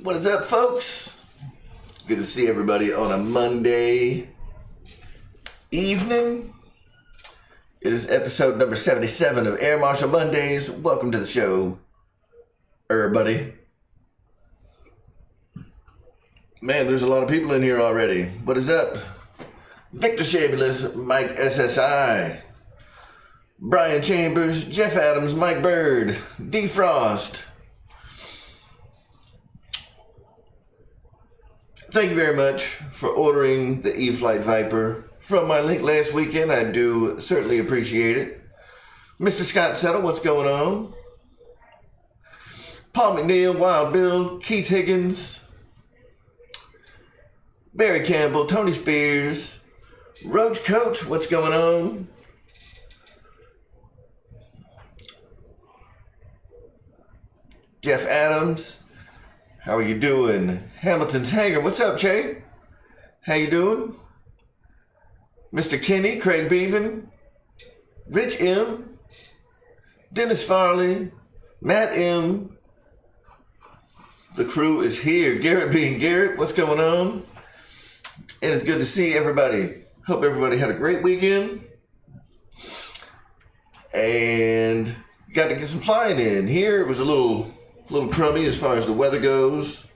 What is up, folks? Good to see everybody on a Monday evening. It is episode number 77 of Air Marshal Mondays. Welcome to the show, everybody. Man, there's a lot of people in here already. What is up? Victor Shabulous, Mike SSI, Brian Chambers, Jeff Adams, Mike Bird, D Frost. Thank you very much for ordering the RealFlight Viper from my link last weekend. I do certainly appreciate it. Mr. Scott Settle, what's going on? Paul McNeil, Wild Bill, Keith Higgins, Barry Campbell, Tony Spears, Roach Coach, what's going on? Jeff Adams, how are you doing? Hamilton's Hanger, what's up, Che? How you doing? Mr. Kenny, Craig Beaven, Rich M, Dennis Farley, Matt M. The crew is here. Garrett being Garrett, what's going on? And it's good to see everybody. Hope everybody had a great weekend. And got to get some flying in. Here it was a little crummy as far as the weather goes.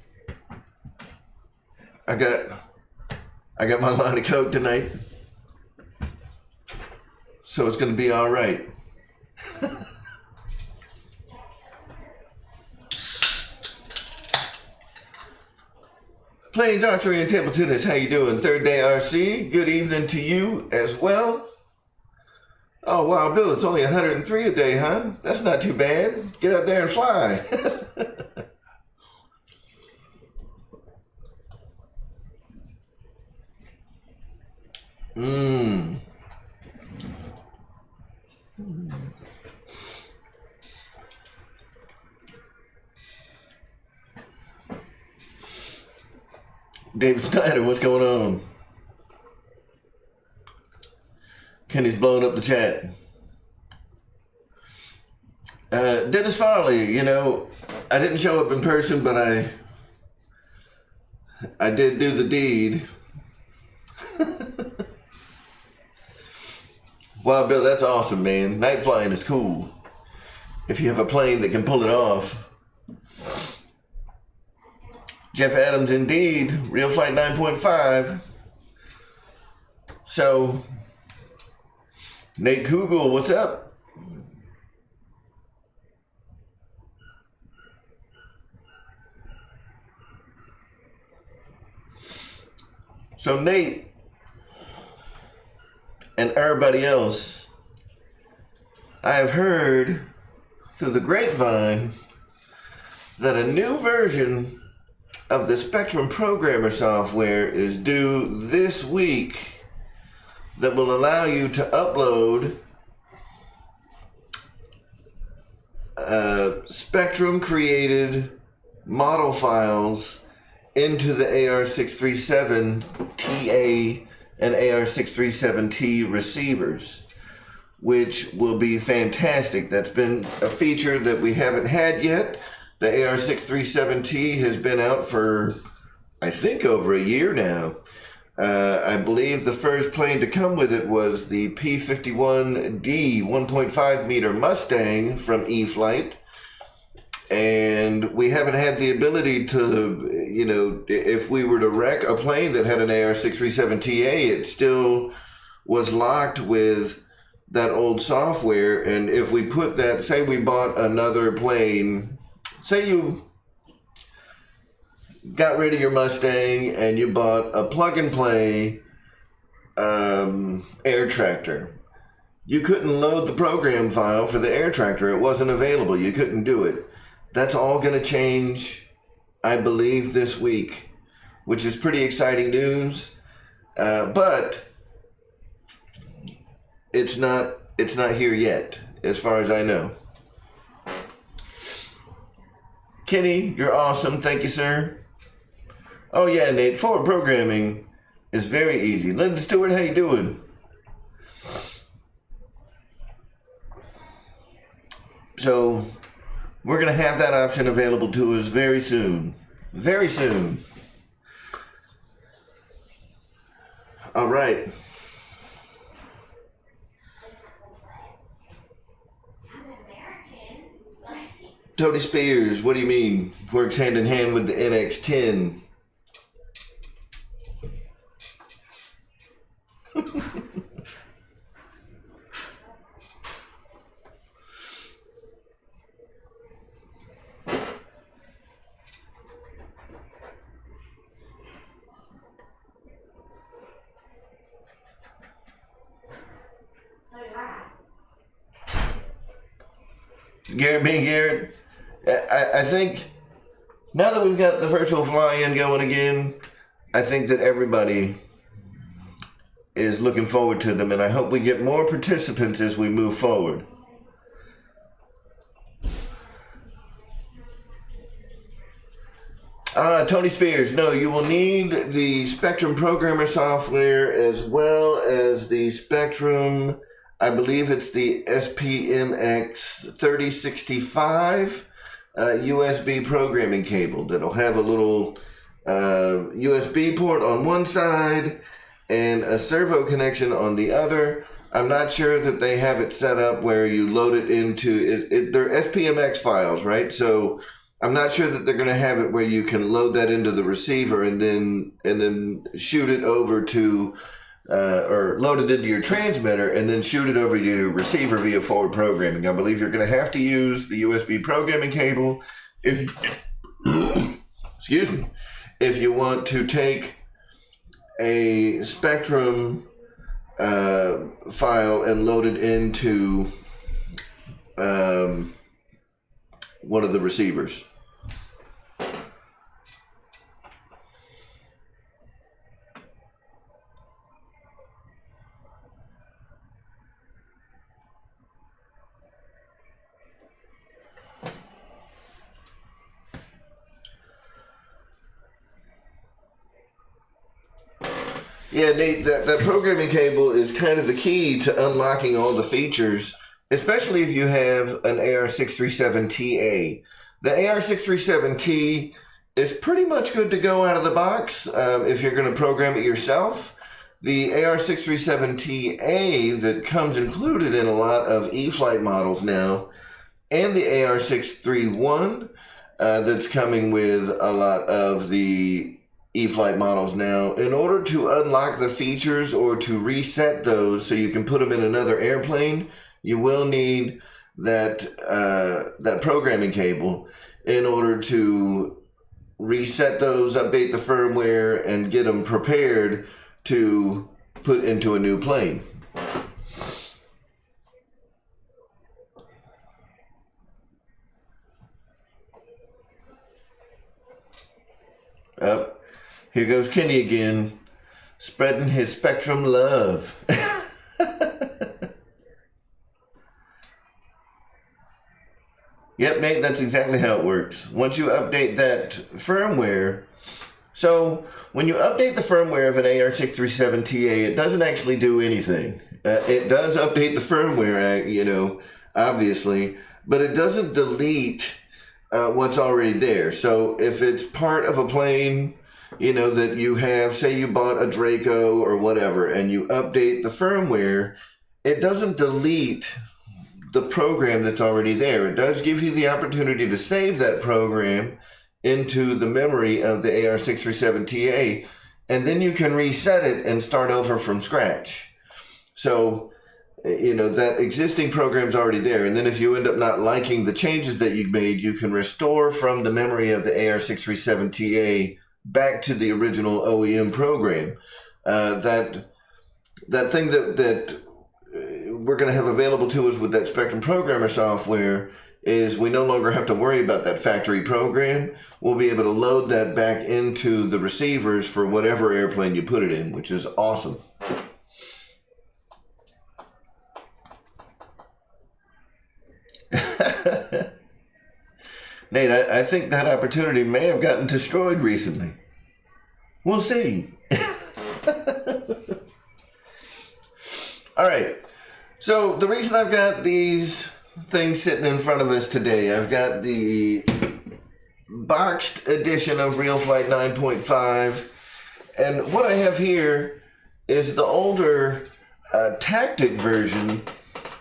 I got my line of coke tonight, so it's going to be all right. Plains Archery and Table Tennis, how you doing? Third Day RC, good evening to you as well. Oh, wow, Bill, it's only 103 today, huh? That's not too bad. Get out there and fly. David Snyder, what's going on? Kenny's blowing up the chat. Dennis Farley, I didn't show up in person, but I did do the deed. Wow, Bill, that's awesome, man. Night flying is cool. If you have a plane that can pull it off. Jeff Adams, indeed. RealFlight 9.5. So, Nate Kugel, what's up? So, Nate and everybody else, I have heard through the grapevine that a new version of the Spectrum Programmer software is due this week that will allow you to upload Spectrum created model files into the AR637TA and AR637T receivers, which will be fantastic. That's been a feature that we haven't had yet. The AR637T has been out for, I think, over a year now. I believe the first plane to come with it was the P-51D 1.5 meter Mustang from RealFlight. And we haven't had the ability to, if we were to wreck a plane that had an AR637TA, it still was locked with that old software. And if we put that, say we bought another plane, say you got rid of your Mustang and you bought a plug-and-play air tractor. You couldn't load the program file for the air tractor. It wasn't available. You couldn't do it. That's all going to change, I believe, this week, which is pretty exciting news. But it's not here yet, as far as I know. Kenny, you're awesome. Thank you, sir. Oh yeah, Nate, forward programming is very easy. Linda Stewart, how you doing? So we're going to have that option available to us very soon. very soon. All right. Tony Spears, what do you mean? Works hand in hand with the NX10. Garrett, I think now that we've got the virtual fly-in going again, I think that everybody is looking forward to them, and I hope we get more participants as we move forward. Tony Spears, no, you will need the Spectrum programmer software as well as the Spectrum, I believe it's the SPMX 3065 USB programming cable that'll have a little USB port on one side and a servo connection on the other. I'm not sure that they have it set up where you load it into it. They're SPMX files, right? So I'm not sure that they're going to have it where you can load that into the receiver and then shoot it over to or load it into your transmitter and then shoot it over your receiver via forward programming. I believe you're going to have to use the USB programming cable if excuse me, if you want to take a Spectrum file and load it into one of the receivers. Yeah, Nate, that programming cable is kind of the key to unlocking all the features, especially if you have an AR637TA. The AR637T is pretty much good to go out of the box if you're going to program it yourself. The AR637TA that comes included in a lot of E-Flight models now, and the AR631 that's coming with a lot of the E-Flight models now, in order to unlock the features or to reset those so you can put them in another airplane, you will need that that programming cable in order to reset those, update the firmware, and get them prepared to put into a new plane. Up. Here goes Kenny again, spreading his Spectrum love. Yep, Nate, that's exactly how it works. Once you update that firmware, so when you update the firmware of an AR637TA, it doesn't actually do anything. It does update the firmware, obviously, but it doesn't delete what's already there. So if it's part of a plane, that you have, say you bought a Draco or whatever, and you update the firmware, it doesn't delete the program that's already there. It does give you the opportunity to save that program into the memory of the AR637TA, and then you can reset it and start over from scratch. So, that existing program's already there, and then if you end up not liking the changes that you've made, you can restore from the memory of the AR637TA back to the original OEM program. That thing that we're going to have available to us with that Spectrum programmer software is we no longer have to worry about that factory program. We'll be able to load that back into the receivers for whatever airplane you put it in, which is awesome. Nate, I think that opportunity may have gotten destroyed recently. We'll see. All right. So the reason I've got these things sitting in front of us today, I've got the boxed edition of RealFlight 9.5. And what I have here is the older tactic version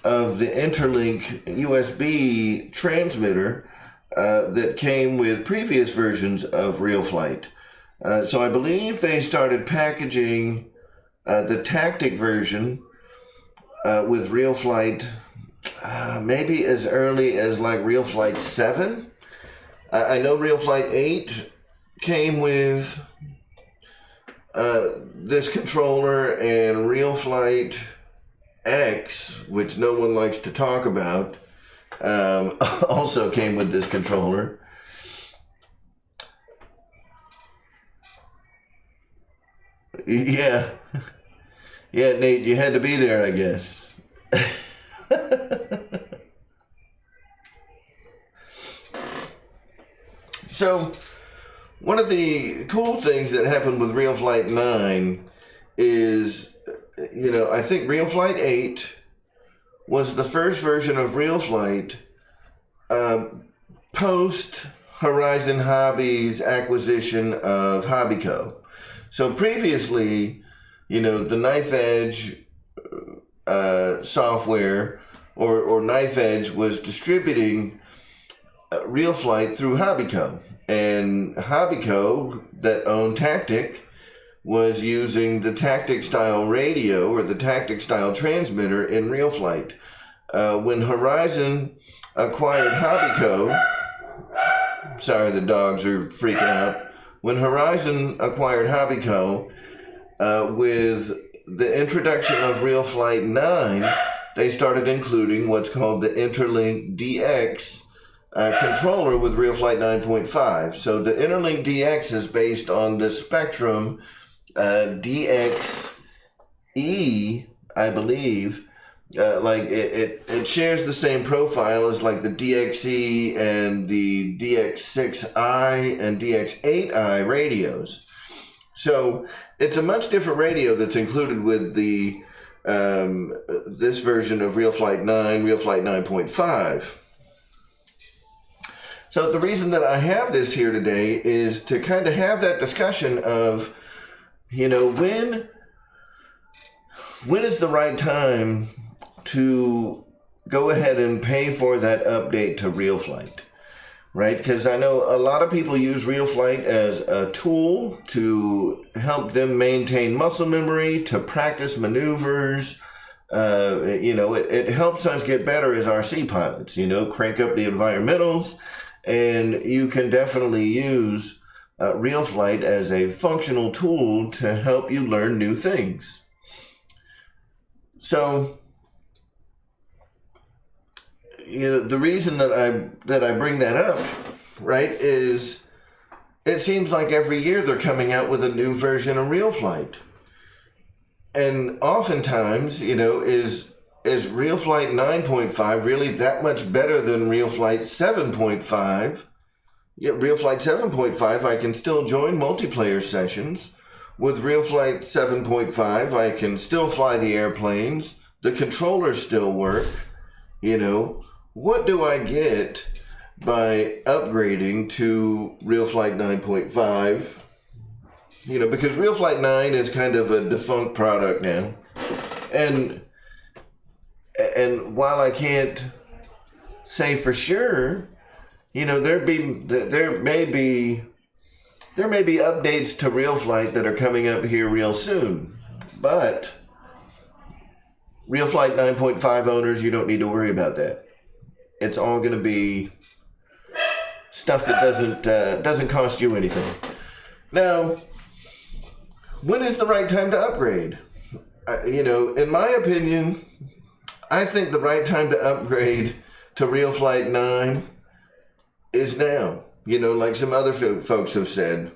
of the Interlink USB transmitter that came with previous versions of RealFlight. So I believe they started packaging the tactic version with RealFlight maybe as early as like RealFlight 7. I know RealFlight 8 came with this controller, and RealFlight X, which no one likes to talk about, also came with this controller. Yeah. Yeah, Nate, you had to be there, I guess. So, one of the cool things that happened with RealFlight 9 is, I think RealFlight 8 was the first version of RealFlight post Horizon Hobby's acquisition of Hobbyco. So previously, the Knife Edge software or Knife Edge was distributing RealFlight through Hobbyco. And Hobbyco, that owned Tactic, was using the Tactic style radio or the Tactic style transmitter in RealFlight. When Horizon acquired Hobbyco, sorry, the dogs are freaking out. When Horizon acquired Hobbyco, with the introduction of RealFlight 9, they started including what's called the Interlink DX controller with RealFlight 9.5. So the Interlink DX is based on the Spectrum DXE, I believe. It shares the same profile as like the DXE and the DX6i and DX8i radios. So it's a much different radio that's included with the this version of RealFlight 9, RealFlight 9.5. So the reason that I have this here today is to kind of have that discussion of, when is the right time to go ahead and pay for that update to RealFlight, right? Because I know a lot of people use RealFlight as a tool to help them maintain muscle memory, to practice maneuvers. It helps us get better as RC pilots, crank up the environmentals. And you can definitely use RealFlight as a functional tool to help you learn new things. So, the reason that I bring that up, right, is it seems like every year they're coming out with a new version of RealFlight. And oftentimes, is RealFlight 9.5 really that much better than RealFlight 7.5? Yet RealFlight 7.5, I can still join multiplayer sessions. With RealFlight 7.5, I can still fly the airplanes. The controllers still work. What do I get by upgrading to RealFlight 9.5? Because RealFlight 9 is kind of a defunct product now. And while I can't say for sure, there may be updates to RealFlight that are coming up here real soon. But RealFlight 9.5 owners, you don't need to worry about that. It's all going to be stuff that doesn't cost you anything. Now, when is the right time to upgrade? In my opinion, I think the right time to upgrade to RealFlight 9 is now. Like some other folks have said.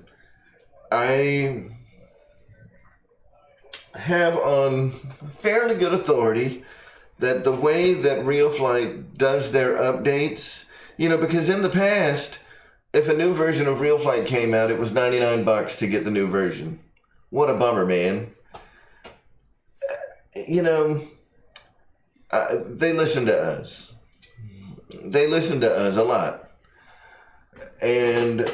I have on fairly good authority that the way that RealFlight does their updates, because in the past, if a new version of RealFlight came out, it was $99 to get the new version. What a bummer, man. They listen to us. They listen to us a lot. And,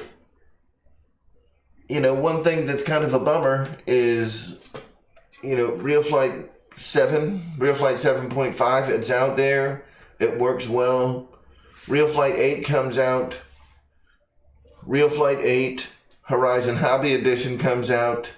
you know, one thing that's kind of a bummer is, you know, RealFlight 7.5, it's out there. It works well. RealFlight 8 comes out. RealFlight 8, Horizon Hobby Edition comes out.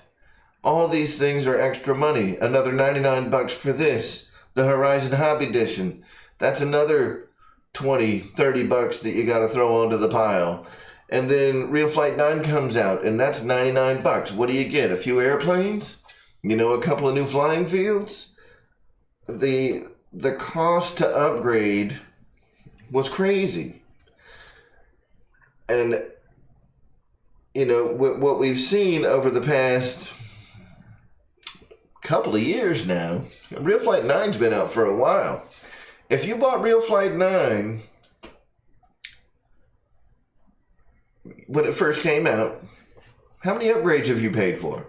All these things are extra money. Another $99 for this. The Horizon Hobby Edition. That's another $20, $30 that you got to throw onto the pile. And then RealFlight 9 comes out, and that's $99. What do you get? A few airplanes? You know, a couple of new flying fields? The cost to upgrade was crazy. And, you know, what we've seen over the past couple of years now, RealFlight 9's been out for a while. If you bought RealFlight 9 when it first came out, how many upgrades have you paid for?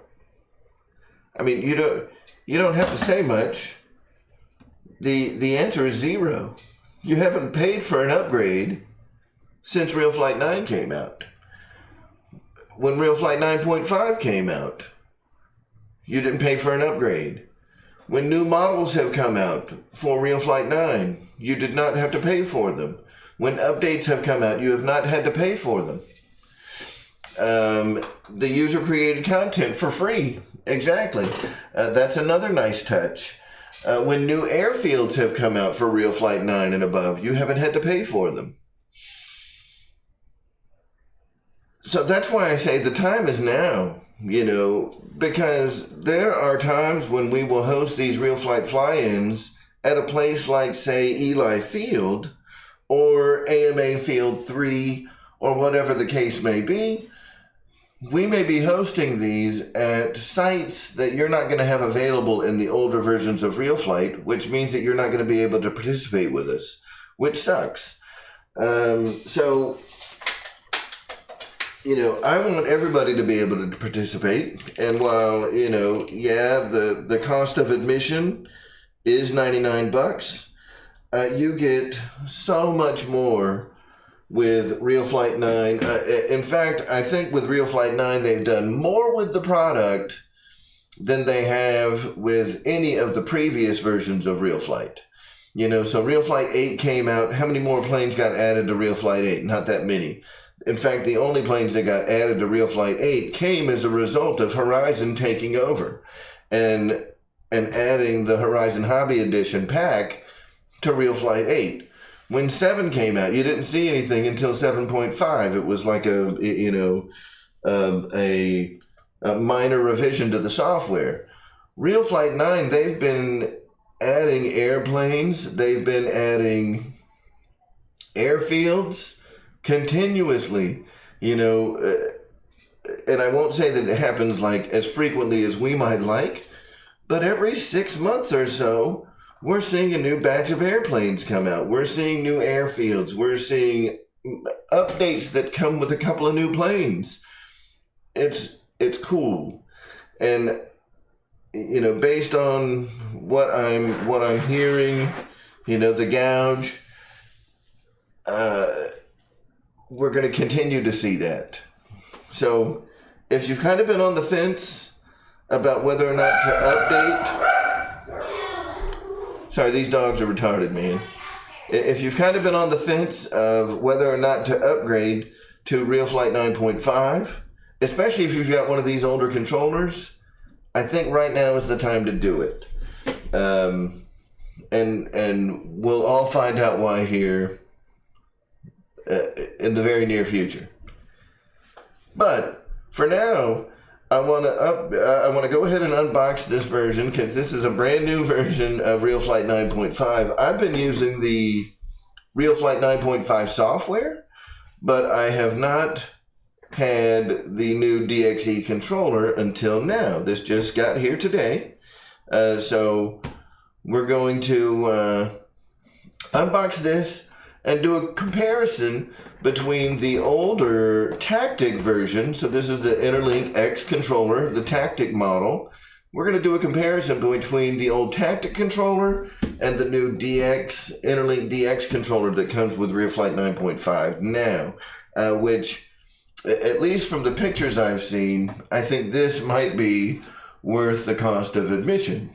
I mean, you don't have to say much. The answer is 0. You haven't paid for an upgrade since RealFlight 9 came out. When RealFlight 9.5 came out, you didn't pay for an upgrade. When new models have come out for RealFlight 9, you did not have to pay for them. When updates have come out, you have not had to pay for them. The user-created content for free. Exactly. That's another nice touch. When new airfields have come out for RealFlight 9 and above, you haven't had to pay for them. So that's why I say the time is now, you know, because there are times when we will host these RealFlight fly-ins at a place like, say, Eli Field or AMA Field 3 or whatever the case may be. We may be hosting these at sites that you're not going to have available in the older versions of RealFlight, which means that you're not going to be able to participate with us, which sucks. So, you know, I want everybody to be able to participate. And while, you know, yeah, the cost of admission is $99, you get so much more with RealFlight 9. In fact, I think with RealFlight 9, they've done more with the product than they have with any of the previous versions of RealFlight. You know, so RealFlight 8 came out. How many more planes got added to RealFlight 8? Not that many. In fact, the only planes that got added to RealFlight 8 came as a result of Horizon taking over and adding the Horizon Hobby Edition pack to RealFlight 8. When 7 came out, you didn't see anything until 7.5. It was like a minor revision to the software. RealFlight 9, they've been adding airplanes. They've been adding airfields continuously, you know, and I won't say that it happens like as frequently as we might like, but every 6 months or so, we're seeing a new batch of airplanes come out. We're seeing new airfields. We're seeing updates that come with a couple of new planes. It's cool. And, you know, based on what I'm hearing, you know, the gouge, we're going to continue to see that. So if you've kind of been on the fence about whether or not to update, sorry, these dogs are retarded, man. If you've kind of been on the fence of whether or not to upgrade to RealFlight 9.5, especially if you've got one of these older controllers, I think right now is the time to do it. And we'll all find out why here in the very near future. But for now, I want to go ahead and unbox this version because this is a brand new version of RealFlight 9.5. I've been using the RealFlight 9.5 software, but I have not had the new DXE controller until now. This just got here today. So we're going to unbox this and do a comparison between the older Tactic version. So this is the Interlink X controller, the Tactic model. We're going to do a comparison between the old Tactic controller and the new DX, Interlink DX controller that comes with RealFlight 9.5. Now, which, at least from the pictures I've seen, I think this might be worth the cost of admission.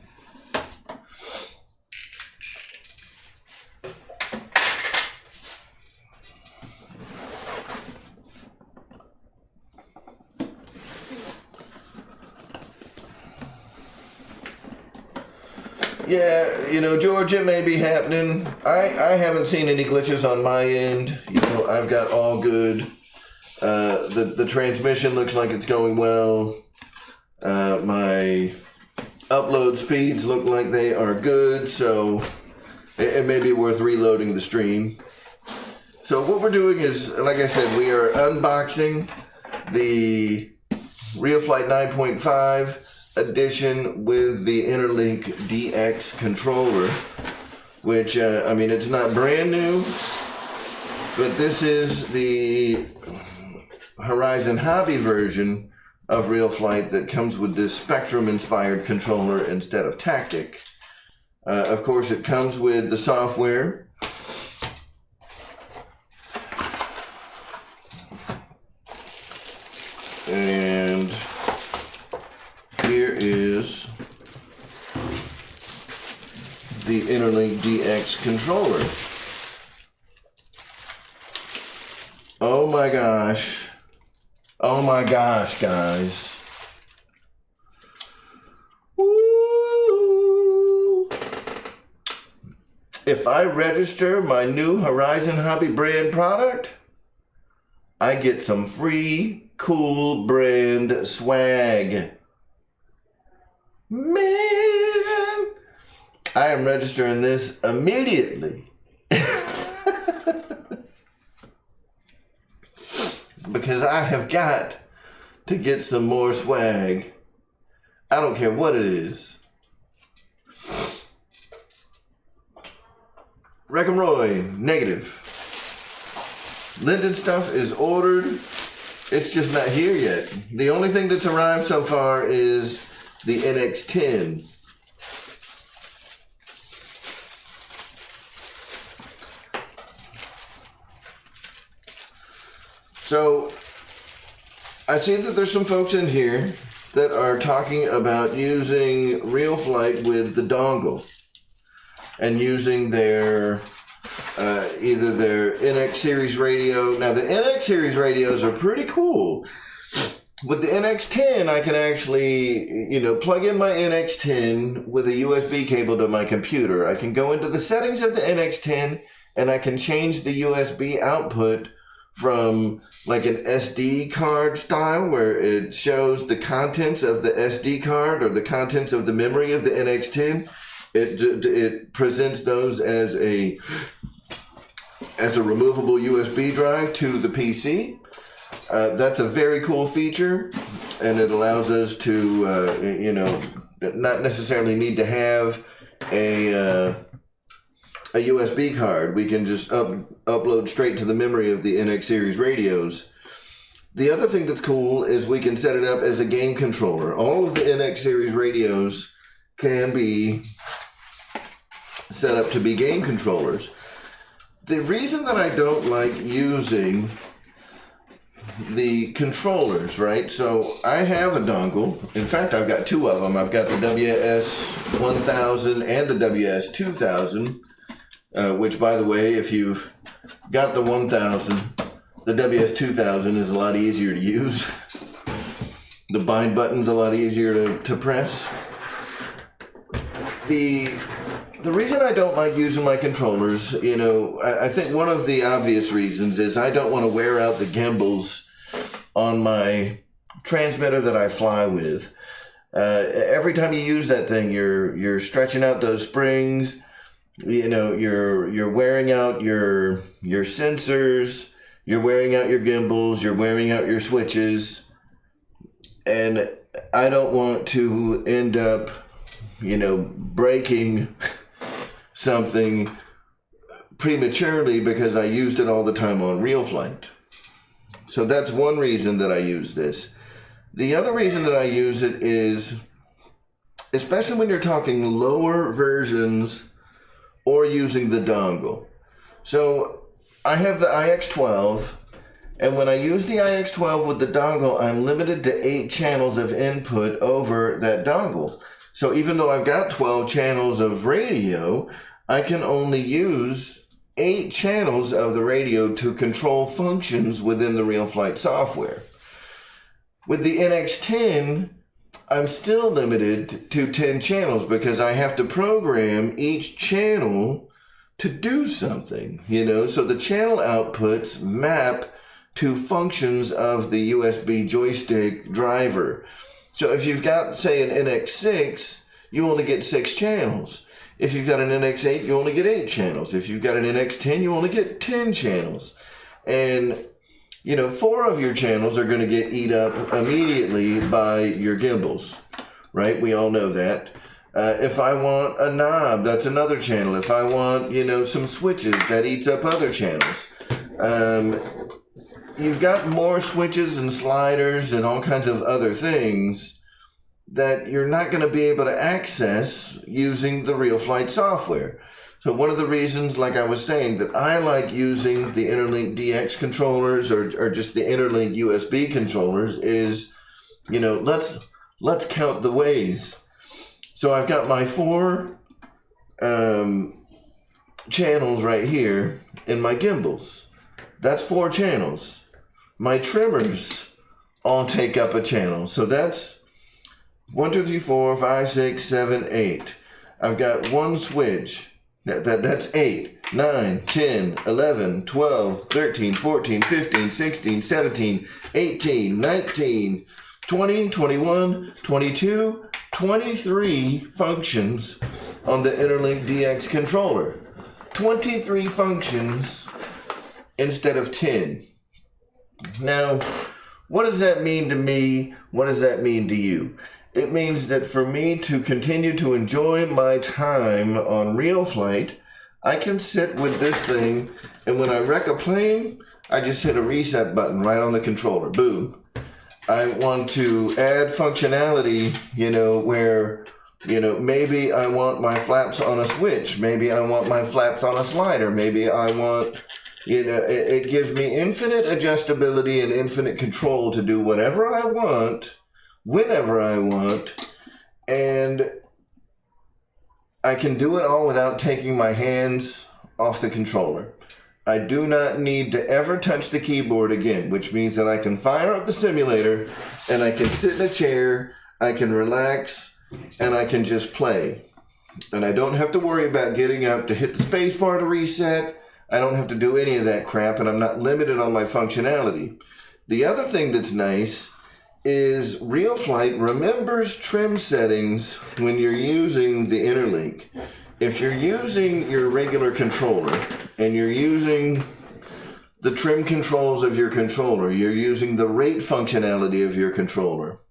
Yeah, you know, George, it may be happening. I haven't seen any glitches on my end. You know, I've got all good. The transmission looks like it's going well. My upload speeds look like they are good, so it may be worth reloading the stream. So what we're doing is, like I said, we are unboxing the RealFlight 9.5 edition with the Interlink DX controller, which, I mean, it's not brand new, but this is the Horizon Hobby version of RealFlight that comes with this Spectrum-inspired controller instead of Tactic. Of course, it comes with the software. And here is the Interlink DX controller. Oh my gosh. Oh my gosh, guys. Woo! If I register my new Horizon Hobby brand product, I get some free cool brand swag. Man, I am registering this immediately. Because I have got to get some more swag. I don't care what it is. Roy, negative. Linden stuff is ordered. It's just not here yet. The only thing that's arrived so far is the NX10. So, I see that there's some folks in here that are talking about using RealFlight with the dongle and using their either their NX series radio. Now, the NX series radios are pretty cool. With the NX10, I can actually, you know, plug in my NX10 with a USB cable to my computer. I can go into the settings of the NX10 and I can change the USB output from like an SD card style where it shows the contents of the SD card or the contents of the memory of the NX10. It presents those as a removable USB drive to the PC. That's a very cool feature, and it allows us to, you know, not necessarily need to have a USB card. We can just upload straight to the memory of the NX series radios. The other thing that's cool is we can set it up as a game controller. All of the NX series radios can be set up to be game controllers. The reason that I don't like using the controllers, right? So I have a dongle. In fact, I've got two of them. I've got the WS1000 and the WS2000, which, by the way, if you've got the 1000, the WS2000 is a lot easier to use. The bind button's a lot easier to press. The reason I don't like using my controllers, you know, I think one of the obvious reasons is I don't want to wear out the gimbals on my transmitter that I fly with. Every time you use that thing, you're stretching out those springs. You know, you're wearing out your sensors. You're wearing out your gimbals. You're wearing out your switches. And I don't want to end up, you know, breaking something prematurely because I used it all the time on RealFlight. So that's one reason that I use this. The other reason that I use it is, especially when you're talking lower versions or using the dongle. So I have the IX12, And when I use the iX12 with the dongle, I'm limited to 8 channels of input over that dongle. So even though I've got 12 channels of radio, I can only use 8 channels of the radio to control functions within the RealFlight software. With the NX10, I'm still limited to 10 channels because I have to program each channel to do something, so the channel outputs map to functions of the USB joystick driver. So if you've got, say, an NX6, you only get 6 channels. If you've got an NX8, you only get 8 channels. If you've got an NX10, you only get 10 channels. And, 4 of your channels are going to get eat up immediately by your gimbals, right? We all know that. If I want a knob, that's another channel. If I want, some switches, that eats up other channels. You've got more switches and sliders and all kinds of other things that you're not going to be able to access using the RealFlight software. So one of the reasons, like I was saying, that I like using the Interlink DX controllers or just the Interlink USB controllers is, let's count the ways. So I've got my 4 channels right here in my gimbals. That's 4 channels. My trimmers all take up a channel. So that's 1, 2, 3, 4, 5, 6, 7, 8. I've got 1 switch. That's 8, 9, 10, 11, 12, 13, 14, 15, 16, 17, 18, 19, 20, 21, 22, 23 functions on the Interlink DX controller. 23 functions instead of 10. Now, what does that mean to me? What does that mean to you? It means that for me to continue to enjoy my time on RealFlight, I can sit with this thing, and when I wreck a plane, I just hit a reset button right on the controller. Boom. I want to add functionality, where, maybe I want my flaps on a switch. Maybe I want my flaps on a slider. Maybe I want, it gives me infinite adjustability and infinite control to do whatever I want, whenever I want, and I can do it all without taking my hands off the controller. I do not need to ever touch the keyboard again, which means that I can fire up the simulator and I can sit in a chair, I can relax, and I can just play. And I don't have to worry about getting up to hit the space bar to reset. I don't have to do any of that crap, and I'm not limited on my functionality. The other thing that's nice is RealFlight remembers trim settings when you're using the Interlink. If you're using your regular controller and you're using the trim controls of your controller, you're using the rate functionality of your controller,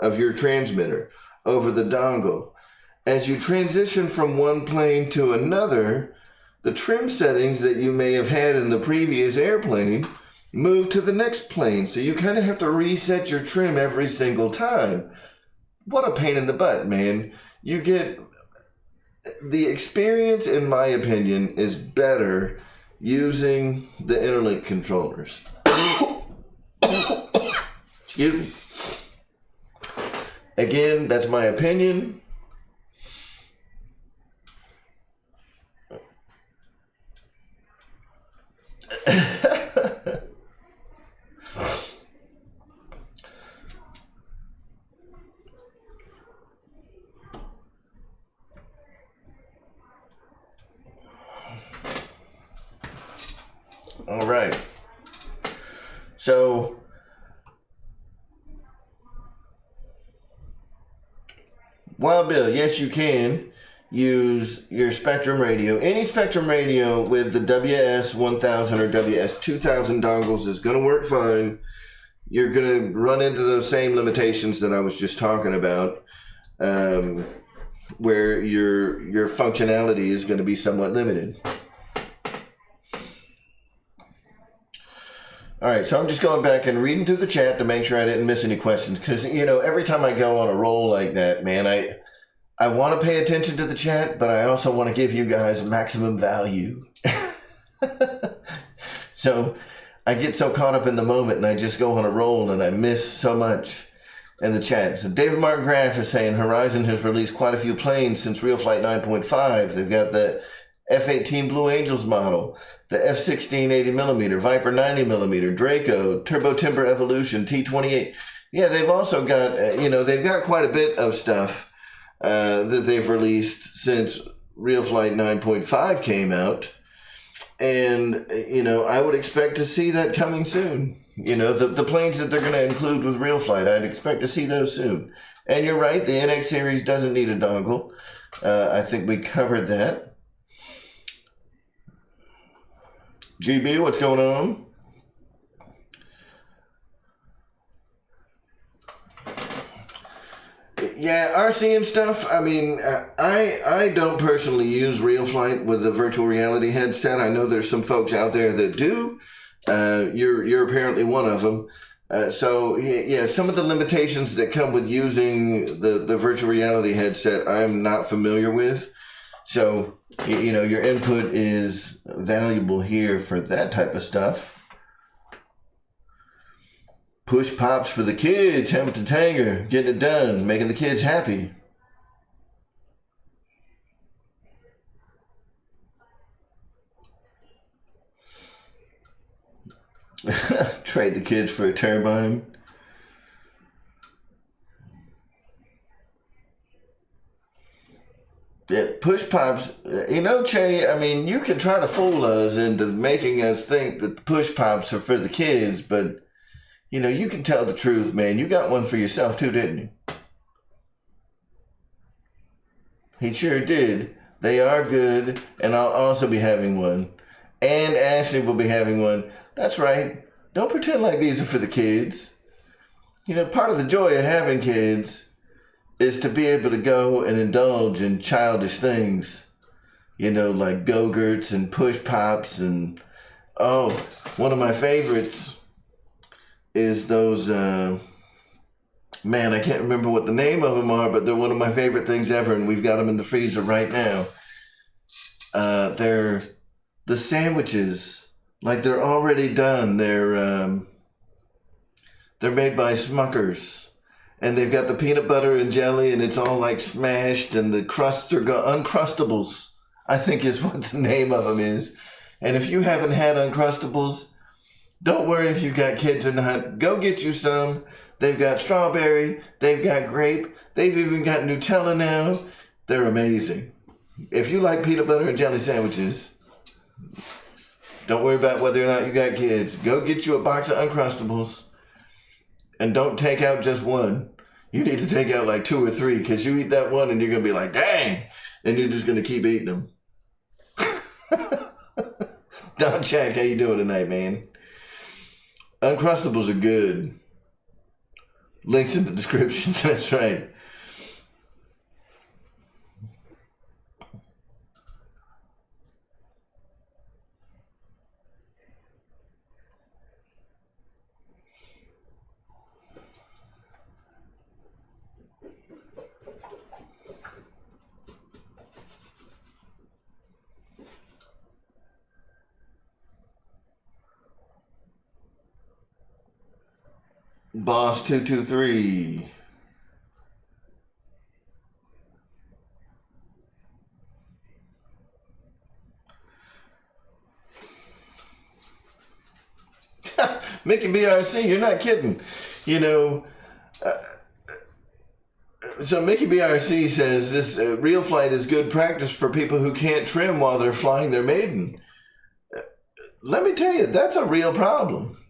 of your transmitter, over the dongle. As you transition from one plane to another, the trim settings that you may have had in the previous airplane move to the next plane. So you kind of have to reset your trim every single time. What a pain in the butt, man. You get... The experience, in my opinion, is better using the Interlink controllers. Excuse me. Again, that's my opinion. All right. So, Wild Bill, yes, you can use your Spectrum radio. Any Spectrum radio with the WS1000 or WS2000 dongles is going to work fine. You're going to run into those same limitations that I was just talking about, where your functionality is going to be somewhat limited. All right, so I'm just going back and reading through the chat to make sure I didn't miss any questions. Because, every time I go on a roll like that, man, I want to pay attention to the chat, but I also want to give you guys maximum value. So I get so caught up in the moment and I just go on a roll and I miss so much in the chat. So David Martin Graff is saying Horizon has released quite a few planes since RealFlight 9.5. They've got the F-18 Blue Angels model, the F-16 80mm, Viper 90mm, Draco, Turbo Timber Evolution, T-28. Yeah, they've also got, they've got quite a bit of stuff that they've released since RealFlight 9.5 came out. And, I would expect to see that coming soon. The planes that they're going to include with RealFlight, I'd expect to see those soon. And you're right, the NX series doesn't need a dongle. I think we covered that. GB, what's going on? Yeah, RC and stuff. I mean, I don't personally use RealFlight with the virtual reality headset. I know there's some folks out there that do. You're apparently one of them. So yeah, some of the limitations that come with using the virtual reality headset, I'm not familiar with. So your input is valuable here for that type of stuff. Push pops for the kids, Hamilton Tanger, getting it done, making the kids happy. Trade the kids for a turbine. Yeah, push pops, Che, I mean, you can try to fool us into making us think that push pops are for the kids, but you can tell the truth, man. You got one for yourself too, didn't you? He sure did. They are good, and I'll also be having one. And Ashley will be having one. That's right. Don't pretend like these are for the kids. Part of the joy of having kids is to be able to go and indulge in childish things. Like Go-Gurts and push pops and, one of my favorites is those, man, I can't remember what the name of them are, but they're one of my favorite things ever, and we've got them in the freezer right now. They're the sandwiches, like they're already done. They're made by Smuckers, and they've got the peanut butter and jelly, and it's all like smashed, and the crusts are Uncrustables, I think is what the name of them is. And if you haven't had Uncrustables, don't worry if you've got kids or not. Go get you some. They've got strawberry. They've got grape. They've even got Nutella now. They're amazing. If you like peanut butter and jelly sandwiches, don't worry about whether or not you got kids. Go get you a box of Uncrustables. And don't take out just one. You need to take out like 2 or 3, because you eat that one and you're going to be like, dang. And you're just going to keep eating them. Don Jack, how you doing tonight, man? Uncrustables are good. Links in the description. That's right. Boss 223. Mickey BRC, you're not kidding. So Mickey BRC says this RealFlight is good practice for people who can't trim while they're flying their maiden. Let me tell you, that's a real problem.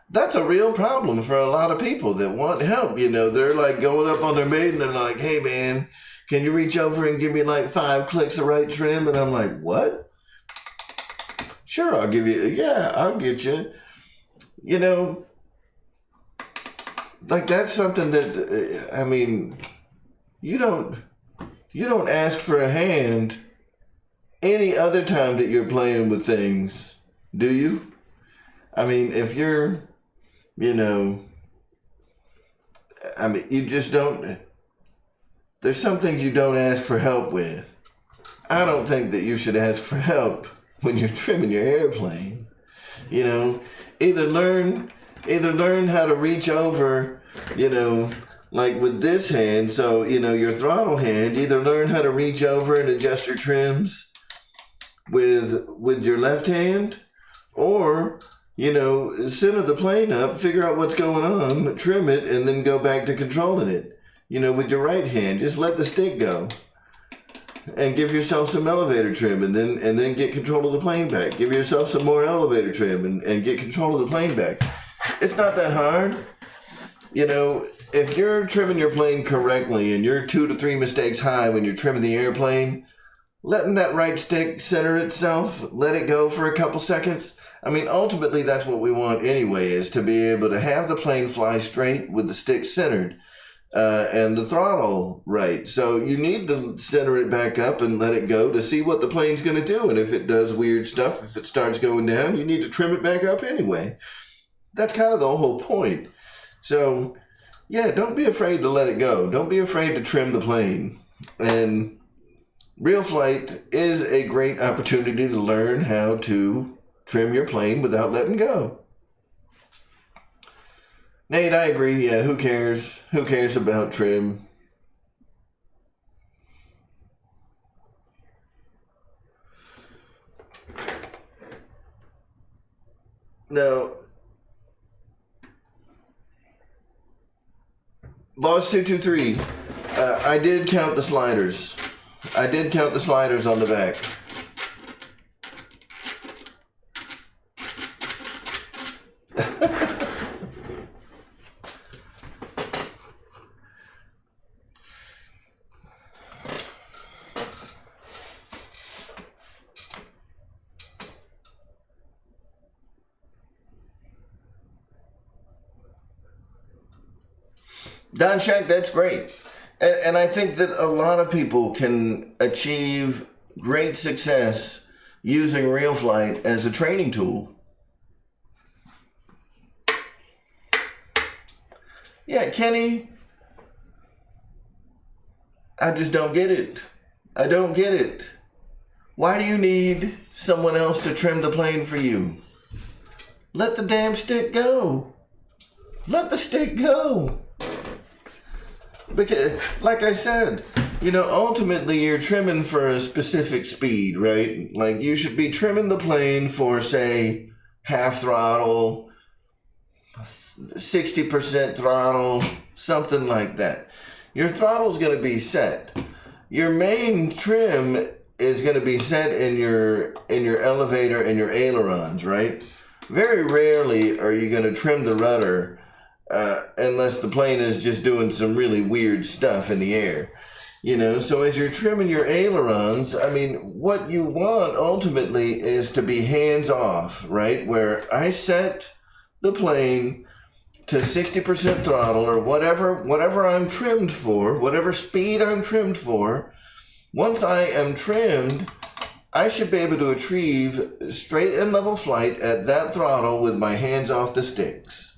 That's a real problem for a lot of people that want help. They're like going up on their maiden and they're like, hey man, can you reach over and give me like 5 clicks of right trim? And I'm like, what? Sure, I'll give you, yeah, I'll get you. Like that's something that, I mean, you don't ask for a hand any other time that you're playing with things, do you? I mean, if you're, you just don't, there's some things you don't ask for help with. I don't think that you should ask for help when you're trimming your airplane. If either learn how to reach over, like with this hand. So, your throttle hand, either learn how to reach over and adjust your trims with your left hand, or, center the plane up, figure out what's going on, trim it, and then go back to controlling it, with your right hand. Just let the stick go and give yourself some elevator trim, and then get control of the plane back. Give yourself some more elevator trim and get control of the plane back. It's not that hard. If you're trimming your plane correctly and you're 2 to 3 mistakes high when you're trimming the airplane, letting that right stick center itself, let it go for a couple seconds. I mean, ultimately, that's what we want anyway, is to be able to have the plane fly straight with the stick centered and the throttle right. So you need to center it back up and let it go to see what the plane's going to do. And if it does weird stuff, if it starts going down, you need to trim it back up anyway. That's kind of the whole point. So, yeah, don't be afraid to let it go. Don't be afraid to trim the plane. And RealFlight is a great opportunity to learn how to trim your plane without letting go. Nate, I agree. Yeah, who cares? Who cares about trim? Now, Boss 223, I did count the sliders. I did count the sliders on the back. Don Shack, that's great. And I think that a lot of people can achieve great success using RealFlight as a training tool. Yeah, Kenny, I just don't get it. I don't get it. Why do you need someone else to trim the plane for you? Let the damn stick go. Let the stick go. Because, like I said, ultimately you're trimming for a specific speed, right? Like you should be trimming the plane for, say, half throttle, 60% throttle, something like that. Your throttle's going to be set. Your main trim is going to be set in your elevator and your ailerons, right? Very rarely are you going to trim the rudder unless the plane is just doing some really weird stuff in the air. So as you're trimming your ailerons, I mean, what you want ultimately is to be hands off, right? Where I set the plane to 60% throttle or whatever I'm trimmed for, whatever speed I'm trimmed for. Once I am trimmed, I should be able to achieve straight and level flight at that throttle with my hands off the sticks.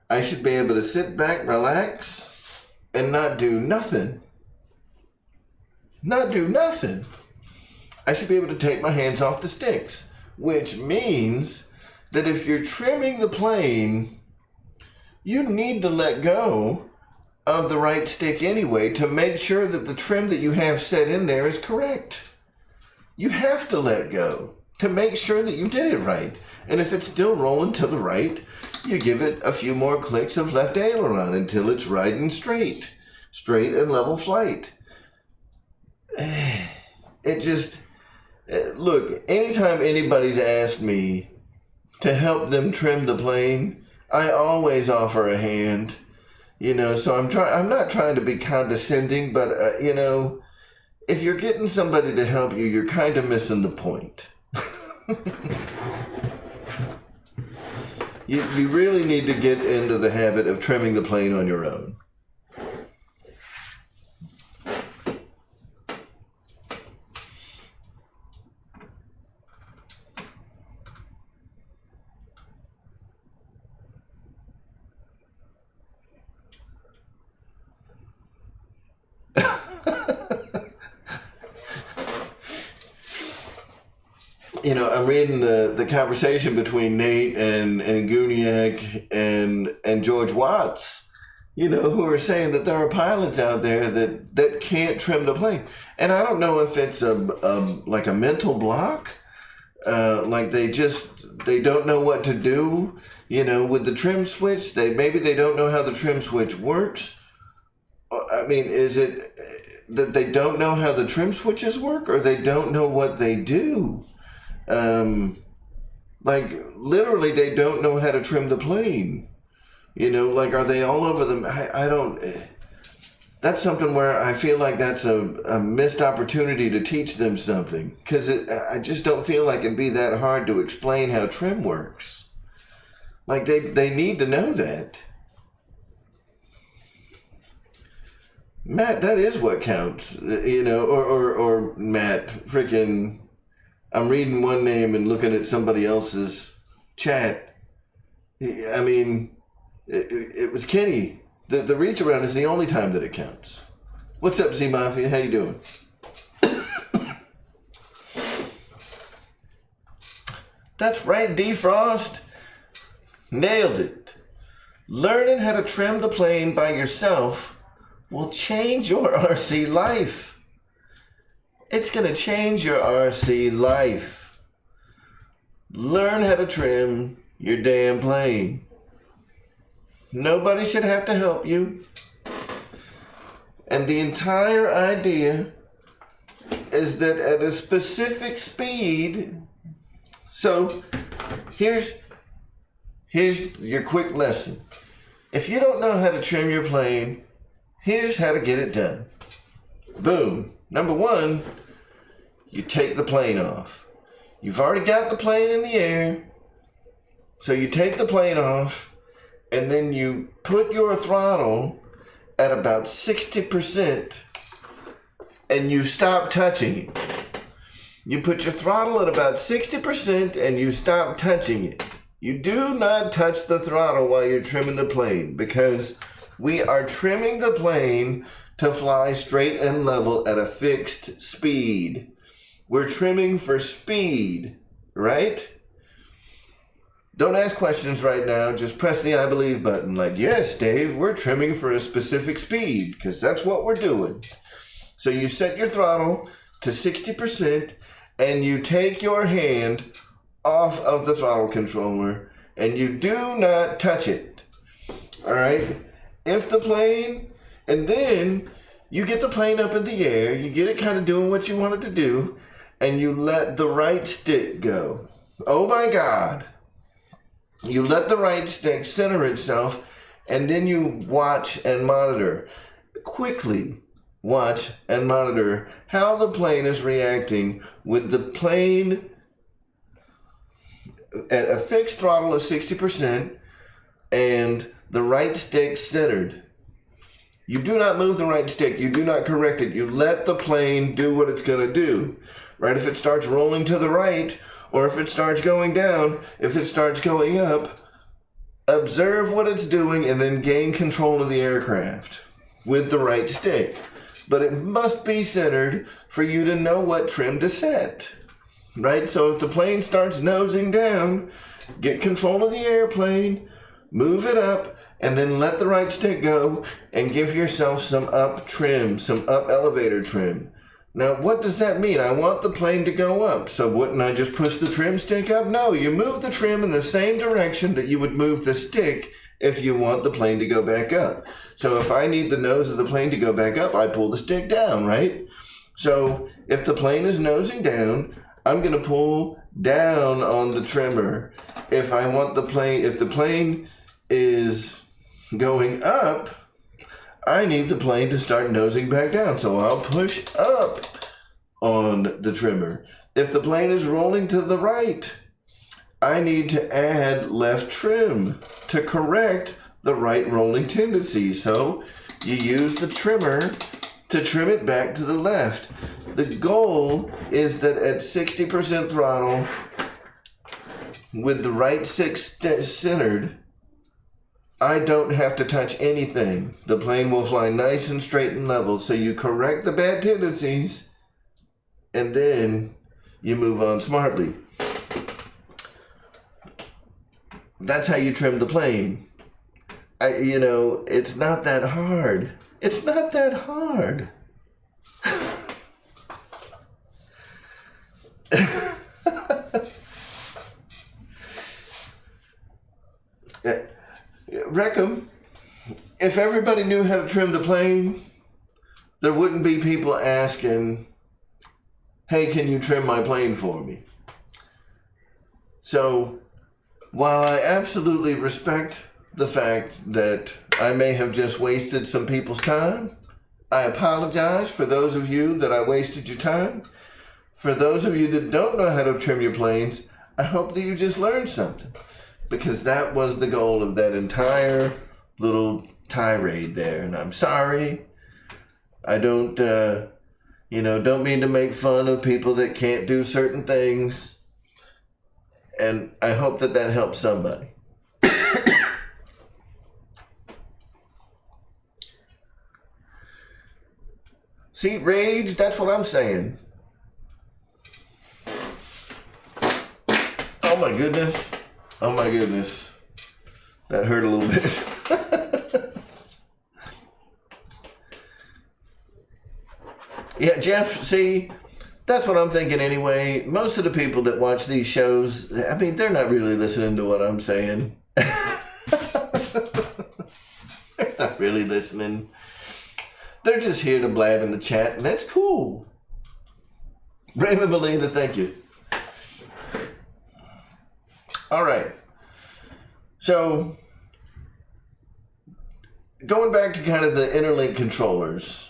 I should be able to sit back, relax, and not do nothing. Not do nothing. I should be able to take my hands off the sticks, which means that if you're trimming the plane, you need to let go of the right stick anyway to make sure that the trim that you have set in there is correct. You have to let go to make sure that you did it right. And if it's still rolling to the right, you give it a few more clicks of left aileron until it's right and straight and level flight. Look, anytime anybody's asked me to help them trim the plane, I always offer a hand, so I'm not trying to be condescending, but, if you're getting somebody to help you, you're kind of missing the point. You really need to get into the habit of trimming the plane on your own. I'm reading the conversation between Nate and Guniak and George Watts, who are saying that there are pilots out there that can't trim the plane. And I don't know if it's like a mental block, like they don't know what to do, with the trim switch. Maybe they don't know how the trim switch works. I mean, is it that they don't know how the trim switches work, or they don't know what they do? Like literally they don't know how to trim the plane, like, are they all over them? I don't, that's something where I feel like that's a missed opportunity to teach them something, because I just don't feel like it'd be that hard to explain how trim works. Like they need to know that. Matt, that is what counts, or Matt, freaking, I'm reading one name and looking at somebody else's chat. I mean, it was Kenny. The reach around is the only time that it counts. What's up, Z Mafia? How you doing? That's right, Defrost. Nailed it. Learning how to trim the plane by yourself will change your RC life. It's going to change your RC life. Learn how to trim your damn plane. Nobody should have to help you. And the entire idea is that at a specific speed. So here's your quick lesson. If you don't know how to trim your plane, here's how to get it done. Boom. Number one, you take the plane off. You've already got the plane in the air, so you take the plane off, and then you put your throttle at about 60%, and you stop touching it. You put your throttle at about 60%, and you stop touching it. You do not touch the throttle while you're trimming the plane, because we are trimming the plane to fly straight and level at a fixed speed. We're trimming for speed, right? Don't ask questions right now. Just press the I believe button. Like, yes, Dave, we're trimming for a specific speed, because that's what we're doing. So you set your throttle to 60%, and you take your hand off of the throttle controller, and you do not touch it. All right? If the plane, and then you get the plane up in the air, you get it kind of doing what you want it to do, and you let the right stick go. Oh my God. You let the right stick center itself, and then you watch and monitor. Quickly watch and monitor how the plane is reacting with the plane at a fixed throttle of 60% and the right stick centered. You do not move the right stick. You do not correct it. You let the plane do what it's going to do. Right? If it starts rolling to the right, or if it starts going down, if it starts going up, observe what it's doing and then gain control of the aircraft with the right stick. But it must be centered for you to know what trim to set. Right? So if the plane starts nosing down, get control of the airplane, move it up, and then let the right stick go and give yourself some up trim, some up elevator trim. Now, what does that mean? I want the plane to go up. So wouldn't I just push the trim stick up? No, you move the trim in the same direction that you would move the stick if you want the plane to go back up. So if I need the nose of the plane to go back up, I pull the stick down, right? So if the plane is nosing down, I'm going to pull down on the trimmer. If I want the plane, if the plane is going up, I need the plane to start nosing back down. So I'll push up on the trimmer. If the plane is rolling to the right, I need to add left trim to correct the right rolling tendency. So you use the trimmer to trim it back to the left. The goal is that at 60% throttle, with the right stick centered, I don't have to touch anything. The plane will fly nice and straight and level. So you correct the bad tendencies, and then you move on smartly. That's how you trim the plane. It's not that hard. It's not that hard. Reckham, if everybody knew how to trim the plane, there wouldn't be people asking, hey, can you trim my plane for me? So, while I absolutely respect the fact that I may have just wasted some people's time, I apologize for those of you that I wasted your time. For those of you that don't know how to trim your planes, I hope that you just learned something, because that was the goal of that entire little tirade there. And I'm sorry. I don't mean to make fun of people that can't do certain things. And I hope that that helps somebody. See, rage, that's what I'm saying. Oh my goodness. Oh my goodness. That hurt a little bit. Yeah, Jeff, see, that's what I'm thinking anyway. Most of the people that watch these shows, I mean, they're not really listening to what I'm saying. They're not really listening. They're just here to blab in the chat, and that's cool. Raymond Molina, thank you. All right. So, going back to kind of the interlink controllers.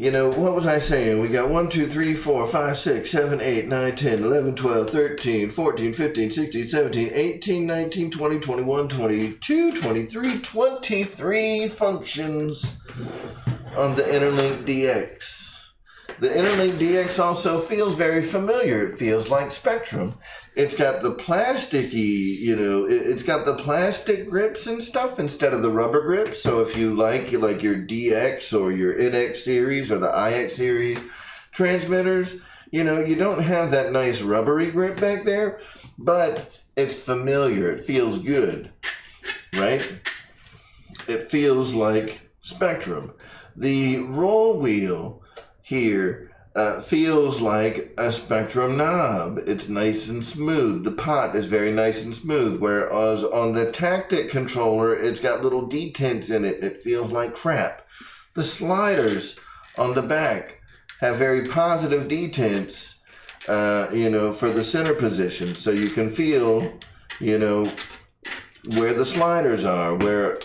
What was I saying? We got 1, 2, 3, 4, 5, 6, 7, 8, 9, 10, 11, 12, 13, 14, 15, 16, 17, 18, 19, 20, 21, 22, 23, 23 functions on the Interlink DX. The Interlink DX also feels very familiar. It feels like Spectrum. It's got the plasticky, it's got the plastic grips and stuff instead of the rubber grips. So if you like your DX or your NX series or the IX series transmitters, you don't have that nice rubbery grip back there, but it's familiar. It feels good, right? It feels like Spectrum. The roll wheel here feels like a Spectrum knob. It's nice and smooth. The pot is very nice and smooth, whereas on the Tactic controller, it's got little detents in it. It feels like crap. The sliders on the back have very positive detents, for the center position. So you can feel, where the sliders are, where,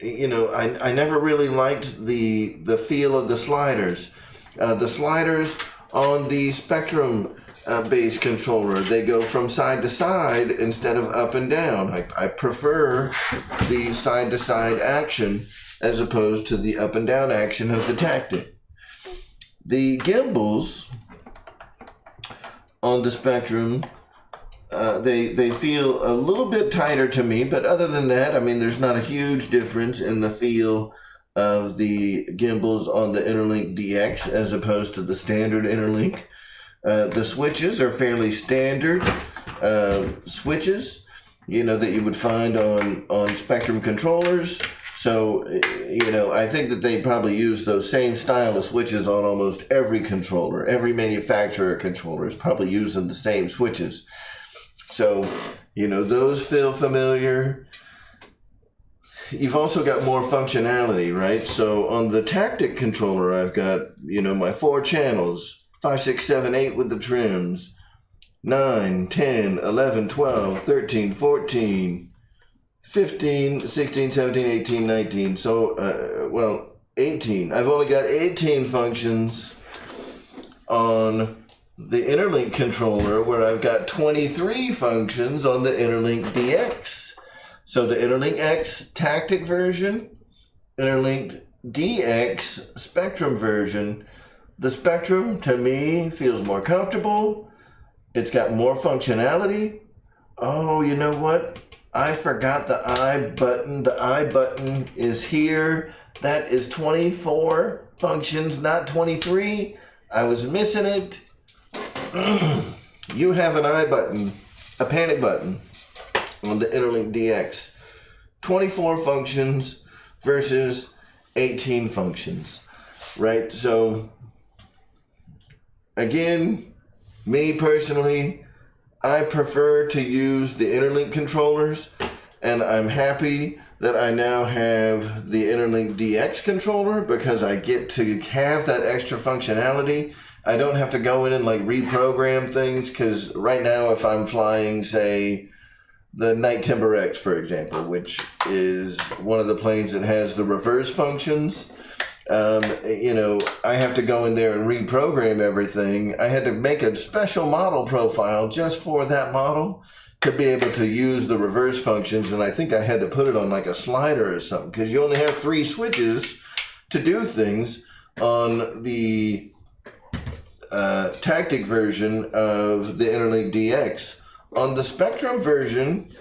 I never really liked the feel of the sliders. The sliders on the Spectrum base controller, they go from side to side instead of up and down. I prefer the side to side action as opposed to the up and down action of the Tactic. The gimbals on the Spectrum, they feel a little bit tighter to me, but other than that, I mean, there's not a huge difference in the feel of the gimbals on the Interlink DX as opposed to the standard Interlink. The switches are fairly standard switches, that you would find on Spectrum controllers. So, I think that they probably use those same style of switches on almost every controller. Every manufacturer controller is probably using the same switches. So, those feel familiar. You've also got more functionality, right? So on the Tactic controller, I've got, my 4 channels, 5, 6, 7, 8 with the trims, 9, 10, 11, 12, 13, 14, 15, 16, 17, 18, 19. So, 18. I've only got 18 functions on the Interlink controller, where I've got 23 functions on the Interlink DX. So the Interlink X Tactic version, Interlink DX Spectrum version. The Spectrum, to me, feels more comfortable. It's got more functionality. Oh, you know what? I forgot the I button. The I button is here. That is 24 functions, not 23. I was missing it. you have an I button, a panic button on the Interlink DX. 24 functions versus 18 functions, right? So, again, me personally, I prefer to use the Interlink controllers, and I'm happy that I now have the Interlink DX controller because I get to have that extra functionality. I don't have to go in and like reprogram things, because right now if I'm flying, say, the Night Timber X, for example, which is one of the planes that has the reverse functions, you know, I have to go in there and reprogram everything. I had to make a special model profile just for that model to be able to use the reverse functions, and I think I had to put it on like a slider or something, because you only have 3 switches to do things on the tactic version of the Interlink DX. On the Spectrum version,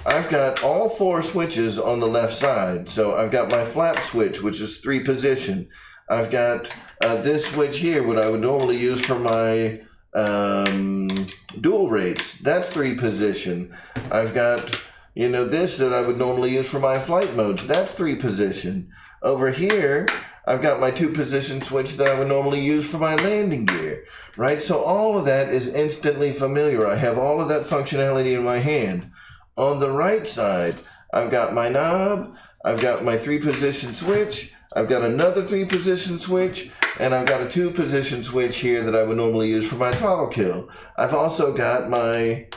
I've got all 4 switches on the left side. So I've got my flap switch, which is 3 position. I've got this switch here, what I would normally use for my dual rates. That's 3 position. I've got, you know, this that I would normally use for my flight modes. That's 3 position. Over here, I've got my 2 position switch that I would normally use for my landing gear, right? So all of that is instantly familiar. I have all of that functionality in my hand. On the right side, I've got my knob, I've got my 3 position switch, I've got another 3 position switch, and I've got a 2 position switch here that I would normally use for my throttle kill. I've also got my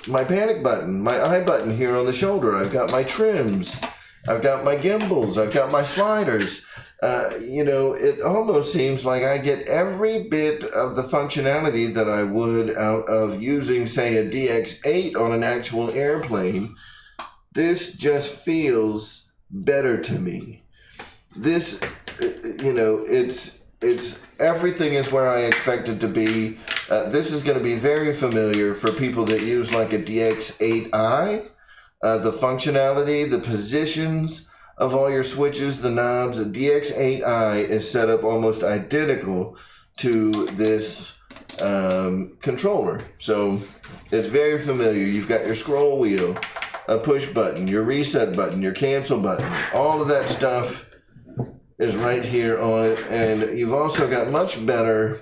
my panic button, my I button here on the shoulder. I've got my trims. I've got my gimbals, I've got my sliders. You know, it almost seems like I get every bit of the functionality that I would out of using, say, a DX8 on an actual airplane. This just feels better to me. This, you know, it's everything is where I expect it to be. This is going to be very familiar for people that use like a DX8i. The functionality, the positions of all your switches, the knobs, the DX8i is set up almost identical to this controller. So it's very familiar. You've got your scroll wheel, a push button, your reset button, your cancel button. All of that stuff is right here on it. And you've also got much better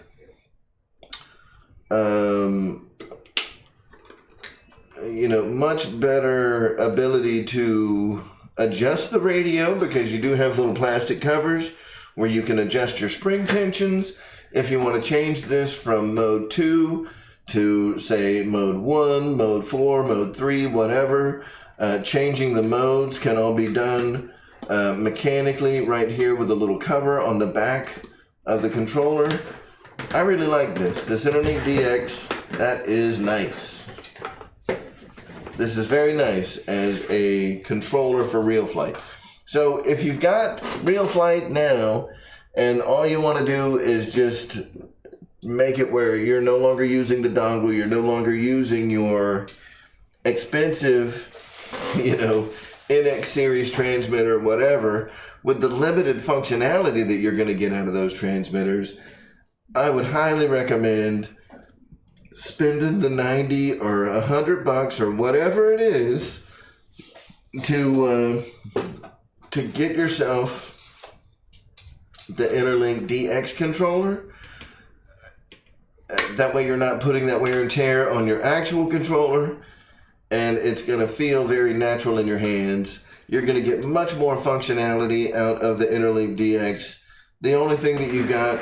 much better ability to adjust the radio, because you do have little plastic covers where you can adjust your spring tensions. If you want to change this from mode 2 to, say, mode 1, mode 4, mode 3, whatever, changing the modes can all be done mechanically right here with a little cover on the back of the controller. I really like this. This Interlink DX, that is nice. This is very nice as a controller for RealFlight. So if you've got RealFlight now and all you want to do is just make it where you're no longer using the dongle, you're no longer using your expensive, NX series transmitter, whatever, with the limited functionality that you're going to get out of those transmitters, I would highly recommend spending the $90 or $100 or whatever it is to get yourself the Interlink DX controller. That way you're not putting that wear and tear on your actual controller, and it's going to feel very natural in your hands. You're going to get much more functionality out of the Interlink DX. The only thing that you've got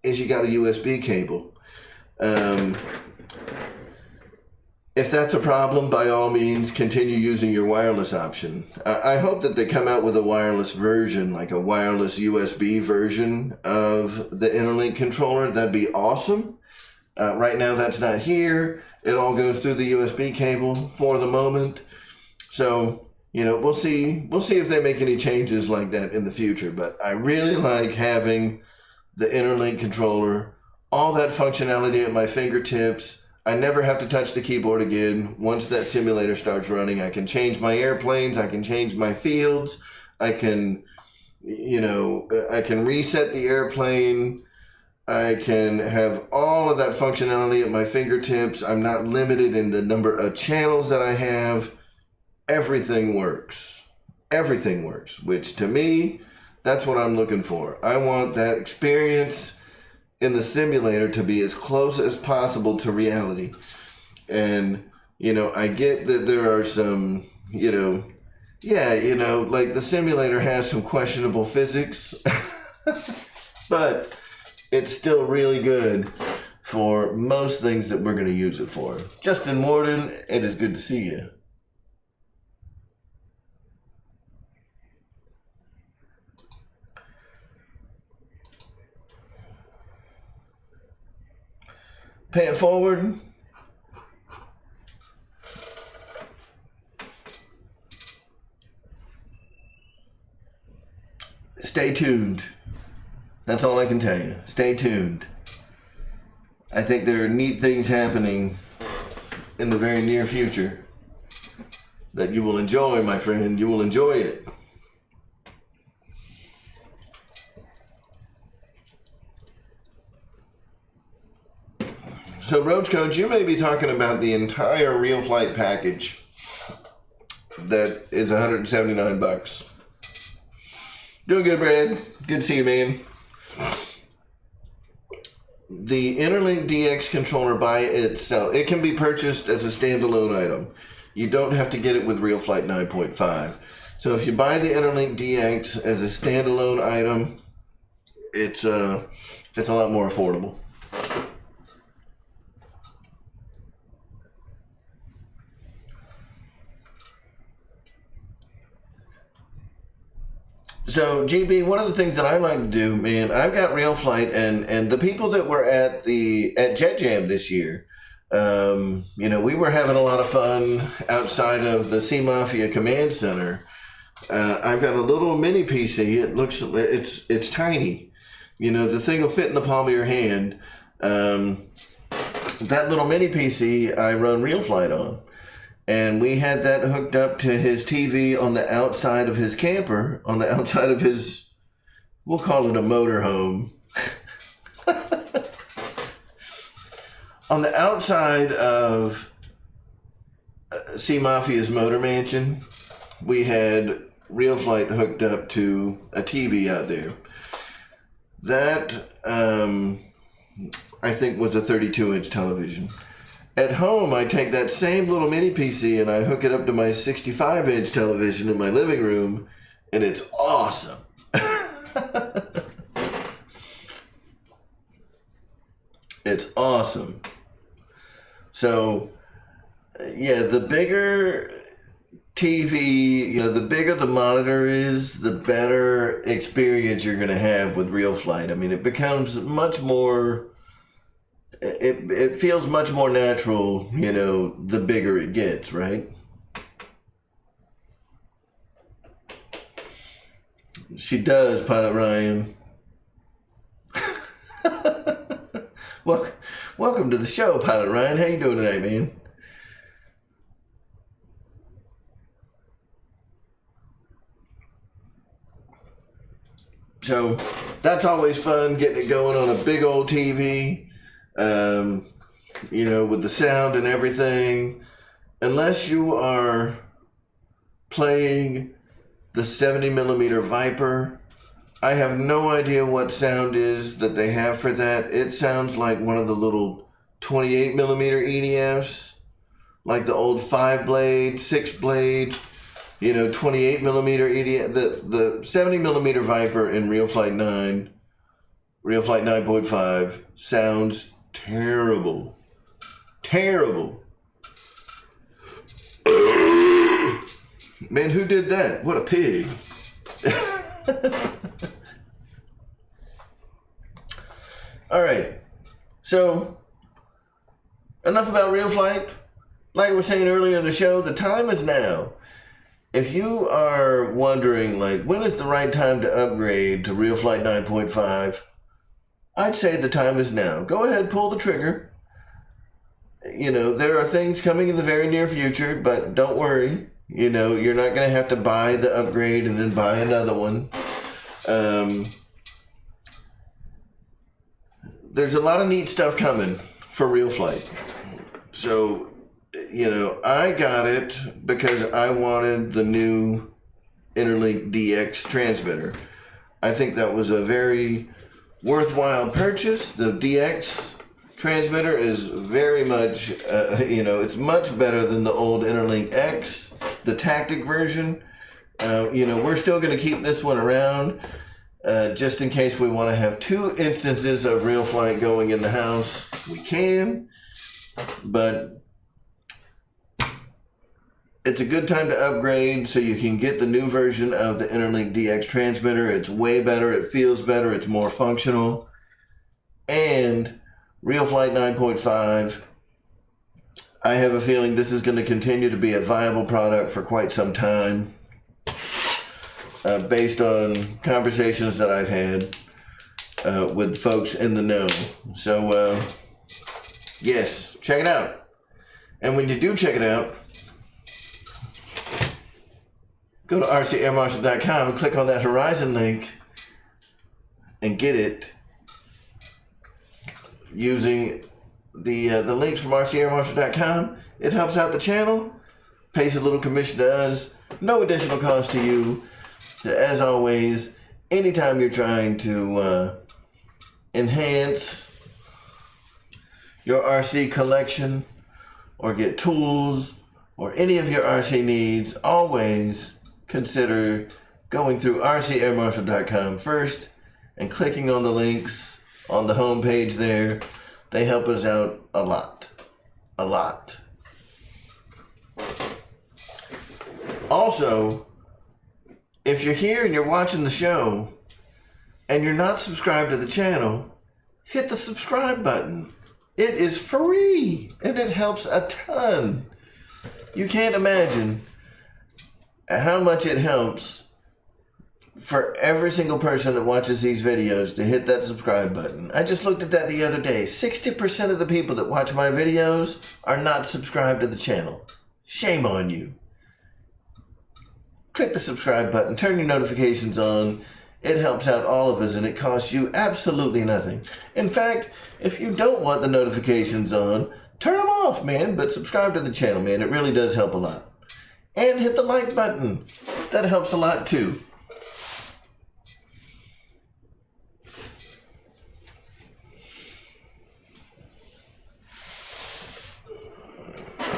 is you got a USB cable. If that's a problem, by all means, continue using your wireless option. I hope that they come out with a wireless version, like a wireless USB version of the Interlink controller. That'd be awesome. Right now, that's not here. It all goes through the USB cable for the moment. So, we'll see. We'll see if they make any changes like that in the future. But I really like having the Interlink controller, all that functionality at my fingertips. I never have to touch the keyboard again. Once that simulator starts running, I can change my airplanes, I can change my fields, I can, I can reset the airplane I can have all of that functionality at my fingertips. I'm not limited in the number of channels that I have. Everything works. Everything works, which to me, that's what I'm looking for. I want that experience in the simulator to be as close as possible to reality. And, I get that there are some, like the simulator has some questionable physics, but it's still really good for most things that we're going to use it for. Justin Morden, it is good to see you. Pay it forward. Stay tuned. That's all I can tell you. Stay tuned. I think there are neat things happening in the very near future that you will enjoy, my friend. You will enjoy it. So, Roach Coach, you may be talking about the entire RealFlight package that is $179. Doing good, Brad. Good to see you, man. The Interlink DX controller by itself, it can be purchased as a standalone item. You don't have to get it with RealFlight 9.5. So if you buy the Interlink DX as a standalone item, it's a lot more affordable. So, GB, one of the things that I like to do, man, I've got RealFlight, and the people that were at Jet Jam this year, we were having a lot of fun outside of the Sea Mafia Command Center. I've got a little mini PC. It's tiny. The thing will fit in the palm of your hand. That little mini PC I run RealFlight on. And we had that hooked up to his TV on the outside of his camper, on the outside of his, we'll call it a motorhome. On the outside of Sea Mafia's motor mansion, we had RealFlight hooked up to a TV out there. That, I think, was a 32-inch television. At home, I take that same little mini PC and I hook it up to my 65-inch television in my living room, and it's awesome. It's awesome. So, yeah, the bigger TV, the bigger the monitor is, the better experience you're going to have with RealFlight. I mean, it becomes much more... It feels much more natural, the bigger it gets, right? She does, Pilot Ryan. Welcome to the show, Pilot Ryan. How you doing today, man? So, that's always fun, getting it going on a big old TV. With the sound and everything, unless you are playing the 70mm Viper, I have no idea what sound is that they have for that. It sounds like one of the little 28mm EDFs, like the old 5-blade, 6-blade, 28mm EDF. The 70mm Viper in RealFlight 9, RealFlight 9.5 sounds terrible. Man, who did that? What a pig. All right. So, enough about RealFlight. Like I was saying earlier in the show, the time is now. If you are wondering, when is the right time to upgrade to RealFlight 9.5, I'd say the time is now. Go ahead, pull the trigger. There are things coming in the very near future, but don't worry. You're not going to have to buy the upgrade and then buy another one. there's a lot of neat stuff coming for RealFlight. So, you know, I got it because I wanted the new Interlink DX transmitter. I think that was a very worthwhile purchase. The DX transmitter is very much, it's much better than the old Interlink X, the Tactic version. We're still going to keep this one around just in case we want to have 2 instances of RealFlight going in the house. We can, but it's a good time to upgrade so you can get the new version of the Interlink DX transmitter. It's way better, it feels better, it's more functional. And RealFlight 9.5, I have a feeling this is going to continue to be a viable product for quite some time, based on conversations that I've had with folks in the know. So, yes, check it out. And when you do check it out, go to rcairmarshal.com and click on that Horizon link and get it using the links from rcairmarshal.com. It helps out the channel, pays a little commission to us, no additional cost to you. As always, anytime you're trying to enhance your RC collection or get tools or any of your RC needs, always consider going through rcairmarshal.com first and clicking on the links on the home page there. They help us out a lot. A lot. Also, if you're here and you're watching the show and you're not subscribed to the channel, hit the subscribe button. It is free and it helps a ton. You can't imagine how much it helps for every single person that watches these videos to hit that subscribe button. I just looked at that the other day. 60% of the people that watch my videos are not subscribed to the channel. Shame on you. Click the subscribe button, turn your notifications on. It helps out all of us and it costs you absolutely nothing. In fact, if you don't want the notifications on, turn them off, man, but subscribe to the channel, man. It really does help a lot. And hit the like button. That helps a lot too.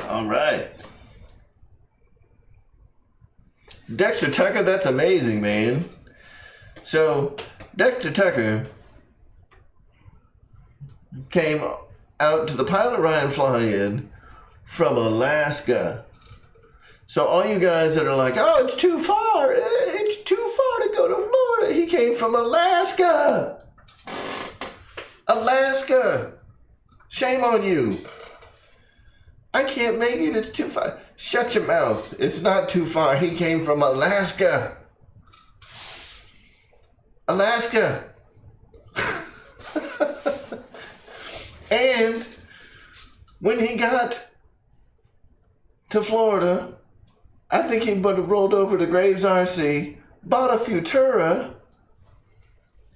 All right. Dexter Tucker, that's amazing, man. So, Dexter Tucker came out to the Pilot Ryan fly-in from Alaska. So all you guys that are like, oh, it's too far to go to Florida. He came from Alaska. Alaska. Shame on you. I can't make it, it's too far. Shut your mouth. It's not too far. He came from Alaska. Alaska. And when he got to Florida, I think he would have rolled over to Graves RC, bought a Futura,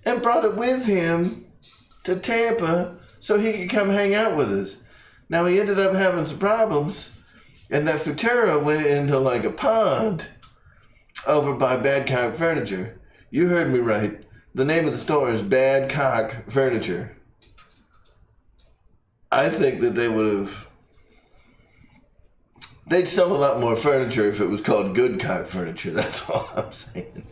and brought it with him to Tampa so he could come hang out with us. Now, he ended up having some problems, and that Futura went into like a pond over by Badcock Furniture. You heard me right. The name of the store is Badcock Furniture. I think that they'd sell a lot more furniture if it was called Good Cock Furniture. That's all I'm saying.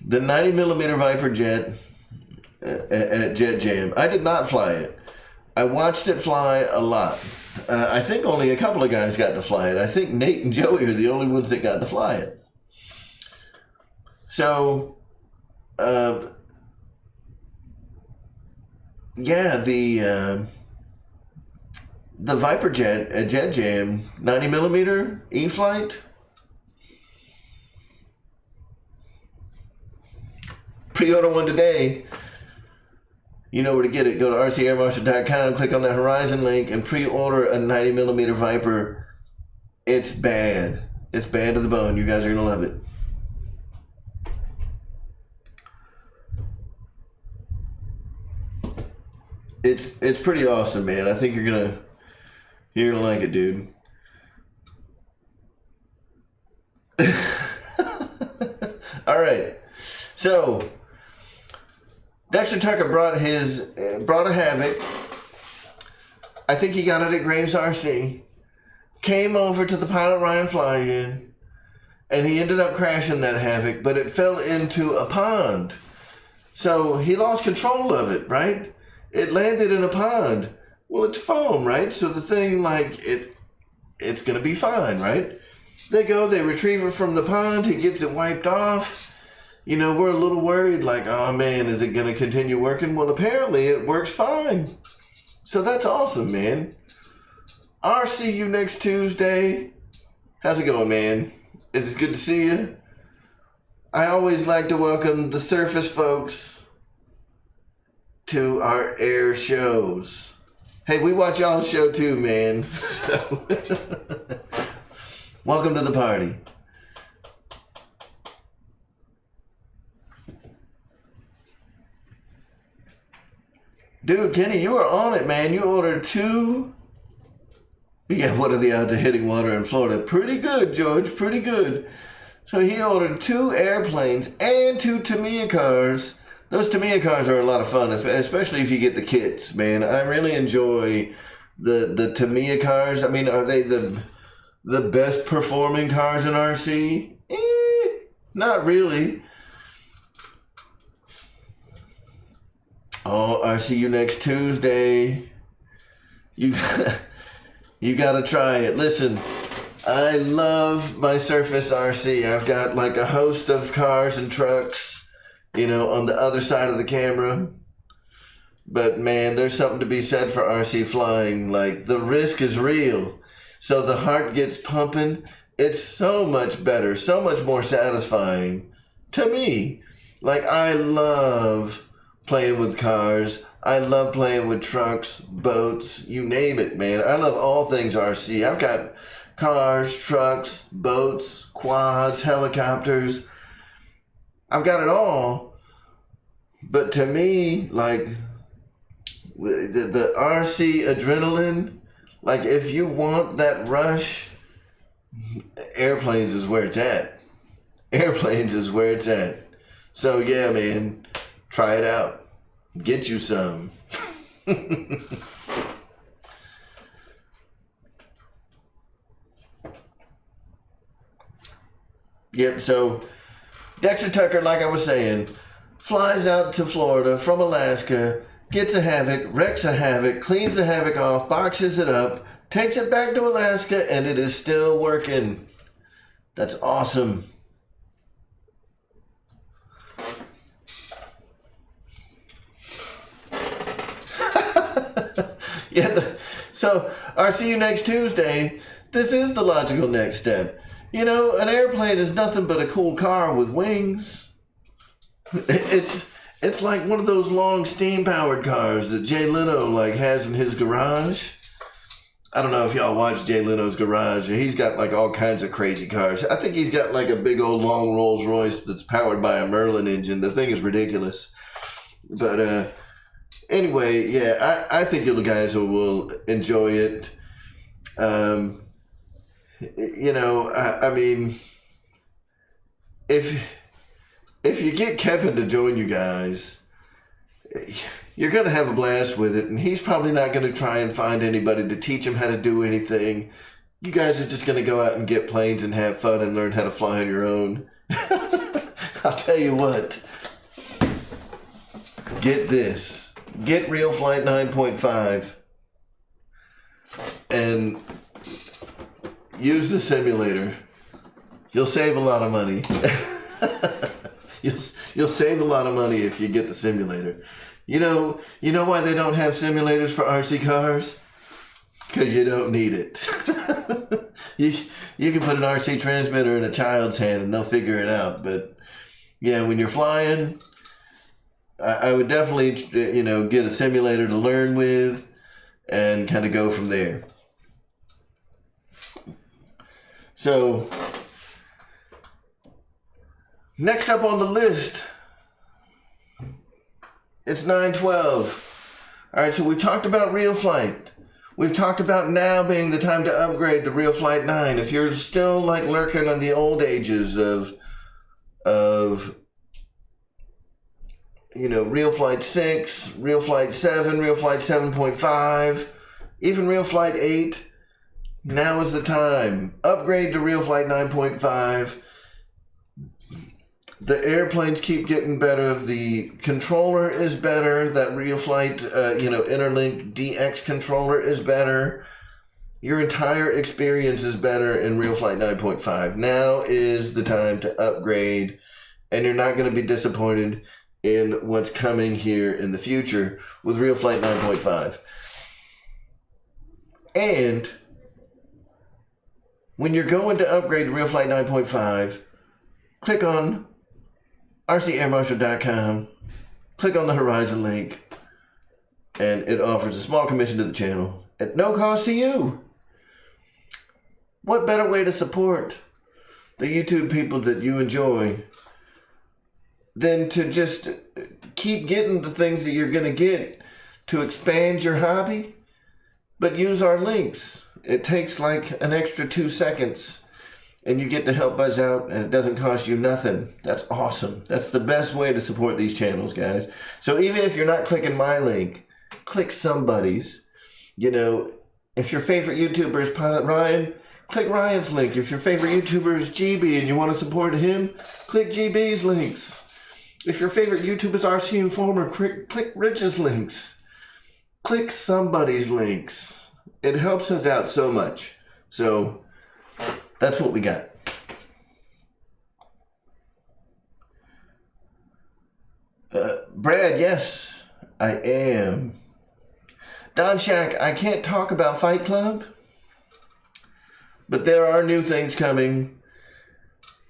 The 90mm Viper jet at Jet Jam. I did not fly it. I watched it fly a lot. I think only a couple of guys got to fly it. I think Nate and Joey are the only ones that got to fly it. So, yeah, the Viper jet at Jet Jam, 90mm E-Flight. Pre-order one today. You know where to get it. Go to rcairmarshal.com, click on that Horizon link, and pre-order a 90mm Viper. It's bad. It's bad to the bone. You guys are going to love it. It's pretty awesome, man. I think you're gonna like it, dude. All right. So Dexter Tucker brought a Havoc. I think he got it at Graves RC. Came over to the Pilot Ryan fly-in, and he ended up crashing that Havoc, but it fell into a pond. So he lost control of it, right? It landed in a pond. Well, it's foam, right? So the thing, like, it's going to be fine, right? They retrieve it from the pond. He gets it wiped off. You know, we're a little worried, like, oh, man, is it going to continue working? Well, apparently it works fine. So that's awesome, man. I'll see you next Tuesday. How's it going, man? It's good to see you. I always like to welcome the Surface folks to our air shows. Hey, we watch y'all's show too, man. So, welcome to the party. Dude, Kenny, you are on it, man. You ordered 2. Yeah, what are the odds of hitting water in Florida? Pretty good, George, pretty good. So he ordered 2 airplanes and 2 Tamiya cars. Those Tamiya cars are a lot of fun, especially if you get the kits, man. I really enjoy the Tamiya cars. I mean, are they the best performing cars in RC? Not really. Oh, I'll see you next Tuesday. You gotta try it. Listen, I love my Surface RC. I've got like a host of cars and trucks, you know, on the other side of the camera. But man, there's something to be said for RC flying. Like, the risk is real. So the heart gets pumping. It's so much better, so much more satisfying to me. Like, I love playing with cars. I love playing with trucks, boats, you name it, man. I love all things RC. I've got cars, trucks, boats, quads, helicopters. I've got it all. But to me, like, the RC adrenaline, like, if you want that rush, airplanes is where it's at. Airplanes is where it's at. So yeah, man, try it out. Get you some. Yep, so Dexter Tucker, like I was saying, flies out to Florida from Alaska, gets a Havoc, wrecks a Havoc, cleans the Havoc off, boxes it up, takes it back to Alaska, and it is still working. That's awesome. Yeah, so I'll see you next Tuesday. This is the logical next step. You know, an airplane is nothing but a cool car with wings. It's like one of those long steam-powered cars that Jay Leno like has in his garage. I don't know if y'all watch Jay Leno's garage. He's got like all kinds of crazy cars. I think he's got like a big old long Rolls Royce that's powered by a Merlin engine. The thing is ridiculous. But anyway, yeah, I think you guys will enjoy it. You know, I mean, if you get Kevin to join you guys, you're going to have a blast with it, and he's probably not going to try and find anybody to teach him how to do anything. You guys are just going to go out and get planes and have fun and learn how to fly on your own. I'll tell you what. Get this. Get RealFlight 9.5 and use the simulator. You'll save a lot of money. You'll save a lot of money if you get the simulator. You know why they don't have simulators for RC cars? Because you don't need it. You can put an RC transmitter in a child's hand and they'll figure it out. But yeah, when you're flying, I would definitely, get a simulator to learn with and kind of go from there. So Next up on the list, it's 9/12. All right, so we talked about RealFlight. We've talked about now being the time to upgrade to RealFlight 9. If you're still like lurking on the old ages of RealFlight 6, RealFlight 7, RealFlight 7.5, even RealFlight 8, now is the time. Upgrade to RealFlight 9.5. The airplanes keep getting better. The controller is better. That RealFlight, Interlink DX controller is better. Your entire experience is better in RealFlight 9.5. Now is the time to upgrade, and you're not going to be disappointed in what's coming here in the future with RealFlight 9.5. And when you're going to upgrade to RealFlight 9.5, click on rcairmarshal.com, click on the Horizon link, and it offers a small commission to the channel at no cost to you. What better way to support the YouTube people that you enjoy than to just keep getting the things that you're going to get to expand your hobby, but use our links. It takes like an extra 2 seconds. And you get to help us out, and it doesn't cost you nothing. That's awesome. That's the best way to support these channels, guys. So even if you're not clicking my link, click somebody's. If your favorite YouTuber is Pilot Ryan, click Ryan's link. If your favorite YouTuber is GB and you want to support him, click GB's links. If your favorite YouTuber is RC Informer, click Rich's links. Click somebody's links. It helps us out so much. So that's what we got. Brad, yes, I am. Don Shack, I can't talk about Fight Club, but there are new things coming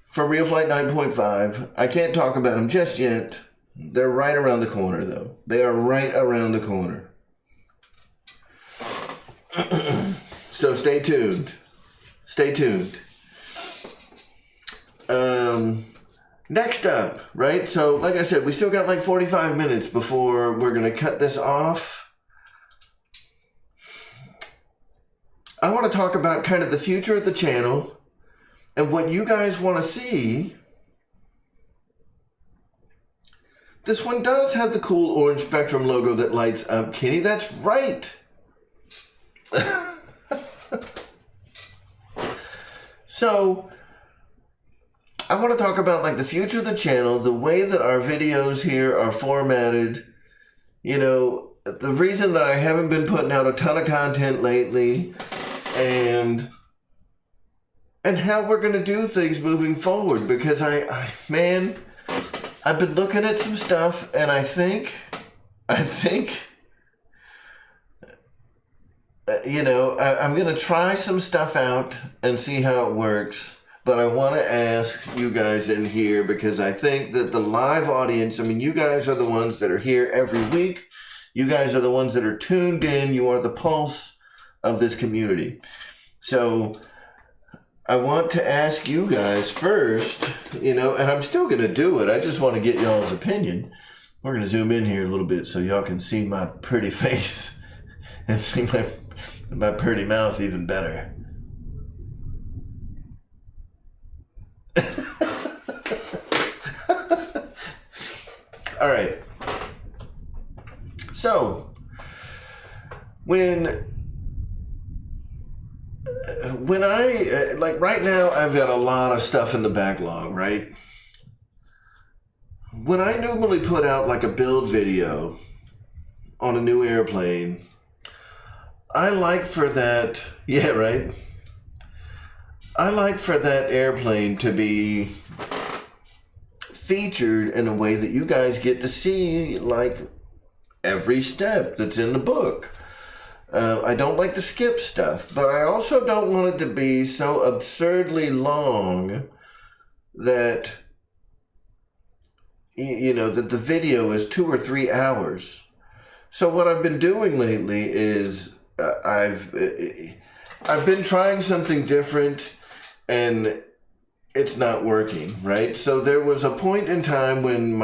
for RealFlight 9.5. I can't talk about them just yet. They're right around the corner, though. They are right around the corner. So stay tuned. Stay tuned. Next up, right? So, like I said, we still got like 45 minutes before we're going to cut this off. I want to talk about kind of the future of the channel and what you guys want to see. This one does have the cool orange Spectrum logo that lights up, Kenny. That's right. So, I want to talk about like the future of the channel, the way that our videos here are formatted. The reason that I haven't been putting out a ton of content lately, and how we're going to do things moving forward, because I've been looking at some stuff, and I think I'm going to try some stuff out and see how it works. But I want to ask you guys in here, because I think that the live audience, you guys are the ones that are here every week. You guys are the ones that are tuned in. You are the pulse of this community. So I want to ask you guys first, and I'm still going to do it. I just want to get y'all's opinion. We're going to zoom in here a little bit so y'all can see my pretty face and see my pretty mouth even better. All right. So, when I, like right now, I've got a lot of stuff in the backlog, right? When I normally put out like a build video on a new airplane, I like for that, yeah, right? I like for that airplane to be featured in a way that you guys get to see like every step that's in the book. I don't like to skip stuff, but I also don't want it to be so absurdly long that that the video is 2 or 3 hours. So what I've been doing lately is I've been trying something different, and it's not working, right? So there was a point in time when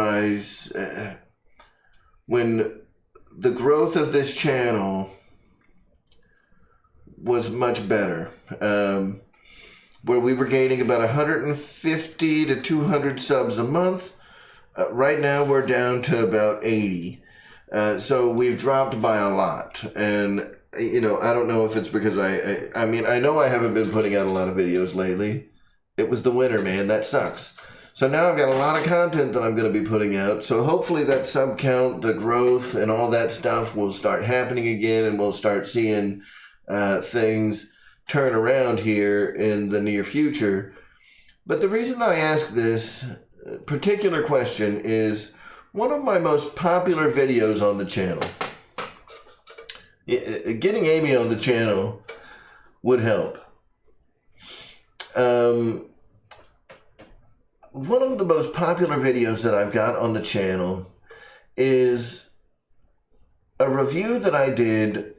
when the growth of this channel was much better, where we were gaining about 150 to 200 subs a month. Right now we're down to about 80. So we've dropped by a lot. And, you know, I don't know if it's because I mean, I know I haven't been putting out a lot of videos lately. It was the winter, man. That sucks. So now I've got a lot of content that I'm going to be putting out. So hopefully that sub count, the growth, and all that stuff will start happening again, and we'll start seeing things turn around here in the near future. But the reason I ask this particular question is one of my most popular videos on the channel. Getting Amy on the channel would help. One of the most popular videos that I've got on the channel is a review that I did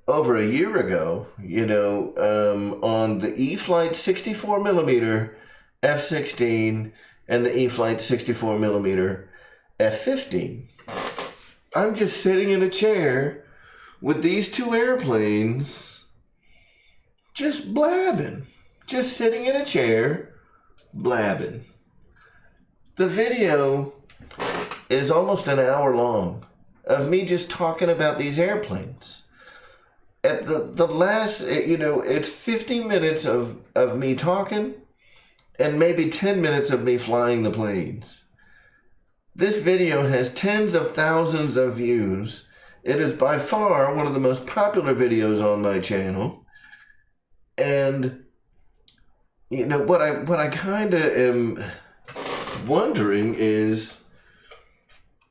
over a year ago, you know, on the RealFlight 64mm f/16 and the RealFlight 64mm f/15. I'm just sitting in a chair with these two airplanes, just blabbing, just sitting in a chair, blabbing. The video is almost an hour long of me just talking about these airplanes. At the last, you know, it's 50 minutes of me talking and maybe 10 minutes of me flying the planes. This video has tens of thousands of views. It is by far one of the most popular videos on my channel. And, you know, what I kind of am wondering is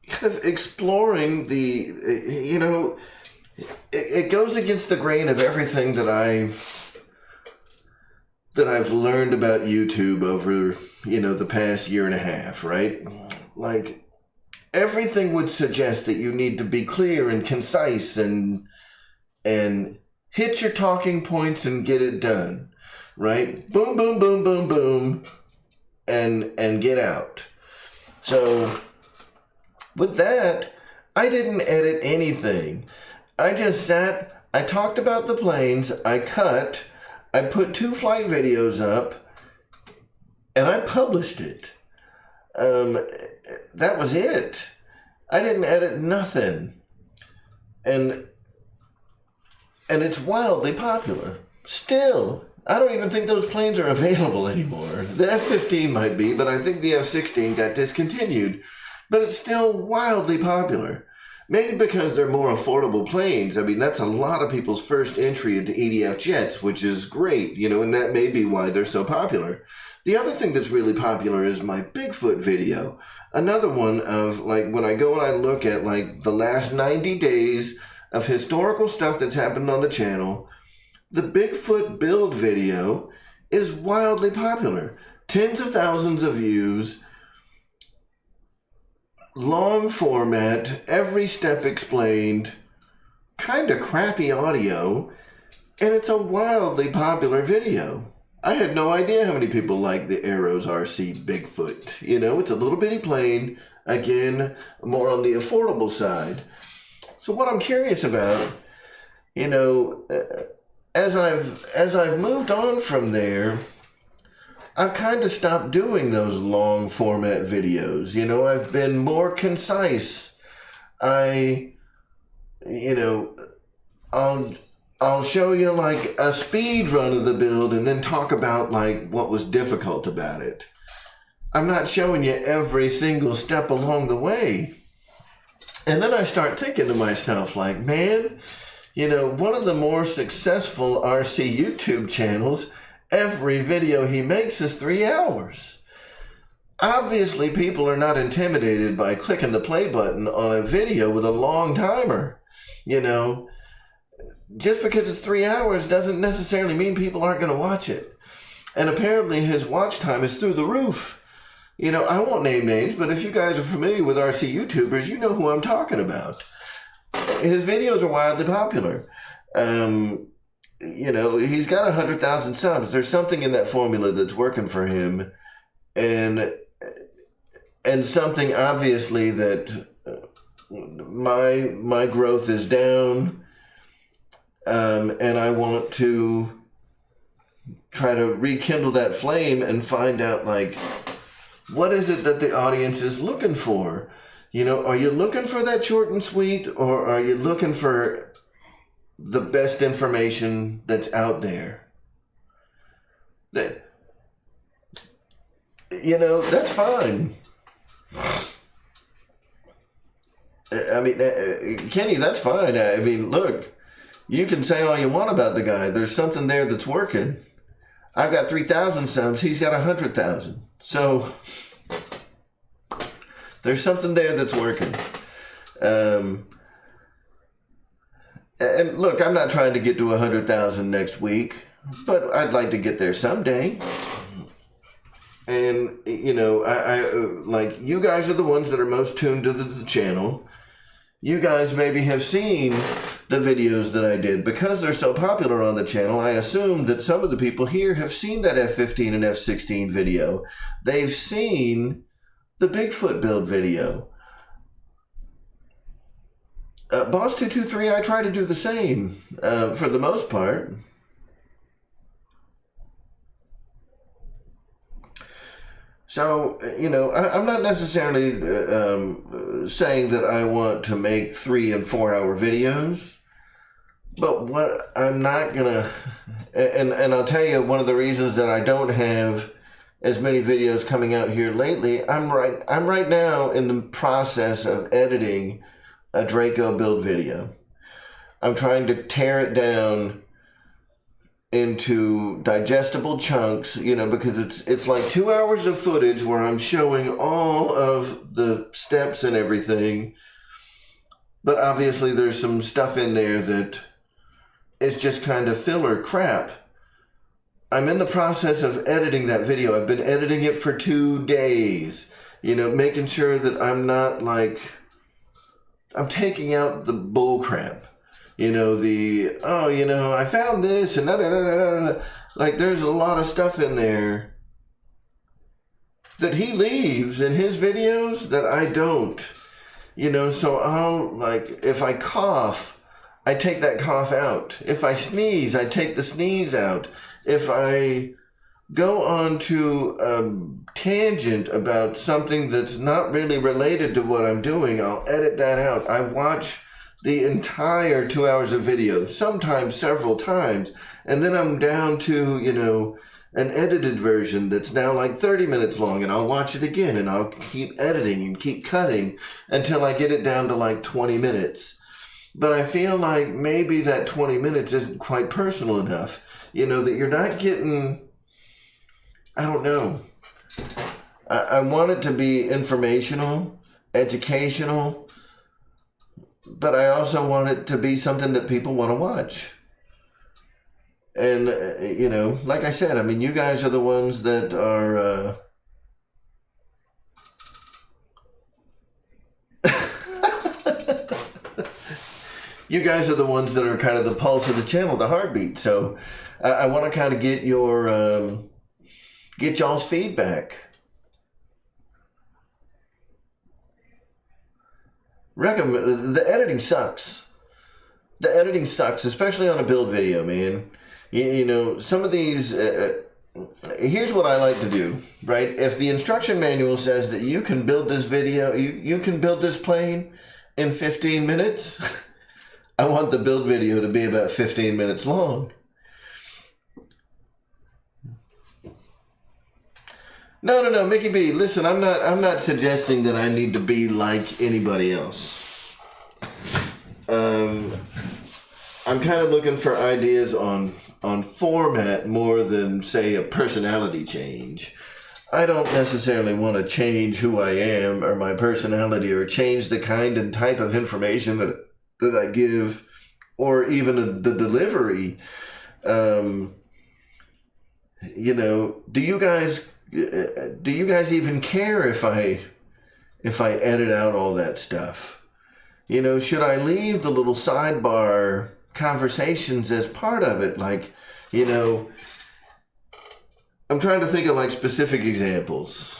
kind of exploring the, you know, it goes against the grain of everything that I've learned about YouTube over, you know, the past year and a half, right? Like, everything would suggest that you need to be clear and concise and hit your talking points and get it done, right? Boom, boom, boom, boom, boom, and get out. So with that, I didn't edit anything. I just sat, I talked about the planes, I cut, I put 2 flight videos up, and I published it. That was it. I didn't edit nothing. And it's wildly popular. Still, I don't even think those planes are available anymore. The F-15 might be, but I think the F-16 got discontinued. But it's still wildly popular. Maybe because they're more affordable planes. I mean, that's a lot of people's first entry into EDF jets, which is great, you know, and that may be why they're so popular. The other thing that's really popular is my Bigfoot video. Another one of, like, when I go and I look at, like, the last 90 days of historical stuff that's happened on the channel, the Bigfoot build video is wildly popular. Tens of thousands of views, long format, every step explained, kind of crappy audio, and it's a wildly popular video. I had no idea how many people like the Arrows RC Bigfoot. You know, it's a little bitty plane, again, more on the affordable side. So what I'm curious about, you know, as I've moved on from there, I've kind of stopped doing those long format videos. You know, I've been more concise. You know, I'll show you like a speed run of the build and then talk about like what was difficult about it. I'm not showing you every single step along the way. And then I start thinking to myself like, man, you know, one of the more successful RC YouTube channels, every video he makes is 3 hours. Obviously, people are not intimidated by clicking the play button on a video with a long timer. You know, just because it's 3 hours doesn't necessarily mean people aren't going to watch it. And apparently his watch time is through the roof. You know, I won't name names, but if you guys are familiar with RC YouTubers, you know who I'm talking about. His videos are wildly popular. you know, he's got 100,000 subs. There's something in that formula that's working for him, and something obviously that my growth is down, and I want to try to rekindle that flame and find out, like, what is it that the audience is looking for? You know, are you looking for that short and sweet, or are you looking for the best information that's out there? That, you know, that's fine. I mean, Kenny, that's fine. I mean, look, you can say all you want about the guy. There's something there that's working. I've got 3,000 subs. He's got 100,000. So there's something there that's working. And look, I'm not trying to get to 100,000 next week, but I'd like to get there someday. And, you know, I like, you guys are the ones that are most tuned to the channel. You guys maybe have seen the videos that I did. Because they're so popular on the channel, I assume that some of the people here have seen that F-15 and F-16 video. They've seen the Bigfoot build video. Boss 223, I try to do the same for the most part. So, you know, I'm not necessarily saying that I want to make 3 and 4 hour videos, but what I'm not gonna, and I'll tell you one of the reasons that I don't have as many videos coming out here lately. I'm right now in the process of editing a Draco build video. I'm trying to tear it down into digestible chunks, you know, because it's like 2 hours of footage where I'm showing all of the steps and everything, but obviously there's some stuff in there that is just kind of filler crap. I'm in the process of editing that video. I've been editing it for 2 days, you know, making sure that I'm not, like, I'm taking out the bull crap. You know, you know, I found this and like, there's a lot of stuff in there that he leaves in his videos that I don't. You know, so I'll, like, if I cough, I take that cough out. If I sneeze, I take the sneeze out. If I go on to a tangent about something that's not really related to what I'm doing, I'll edit that out. I watch the entire 2 hours of video, sometimes several times, and then I'm down to, you know, an edited version that's now like 30 minutes long, and I'll watch it again, and I'll keep editing and keep cutting until I get it down to like 20 minutes. But I feel like maybe that 20 minutes isn't quite personal enough, you know, that you're not getting, I don't know. I want it to be informational, educational, but I also want it to be something that people want to watch. And, you know, like I said, I mean, you guys are the ones that are, you guys are the ones that are kind of the pulse of the channel, the heartbeat. So I want to kind of get your, get y'all's feedback. The editing sucks. The editing sucks, especially on a build video, man. You know, some of these, here's what I like to do, right? If the instruction manual says that you can build this video, you can build this plane in 15 minutes, I want the build video to be about 15 minutes long. No, Mickey B, listen, I'm not suggesting that I need to be like anybody else. I'm kind of looking for ideas on format more than, say, a personality change. I don't necessarily want to change who I am or my personality, or change the kind and type of information that I give, or even the delivery. You know, do you guys even care if I edit out all that stuff? You know, should I leave the little sidebar conversations as part of it. Like, you know, I'm trying to think of like specific examples.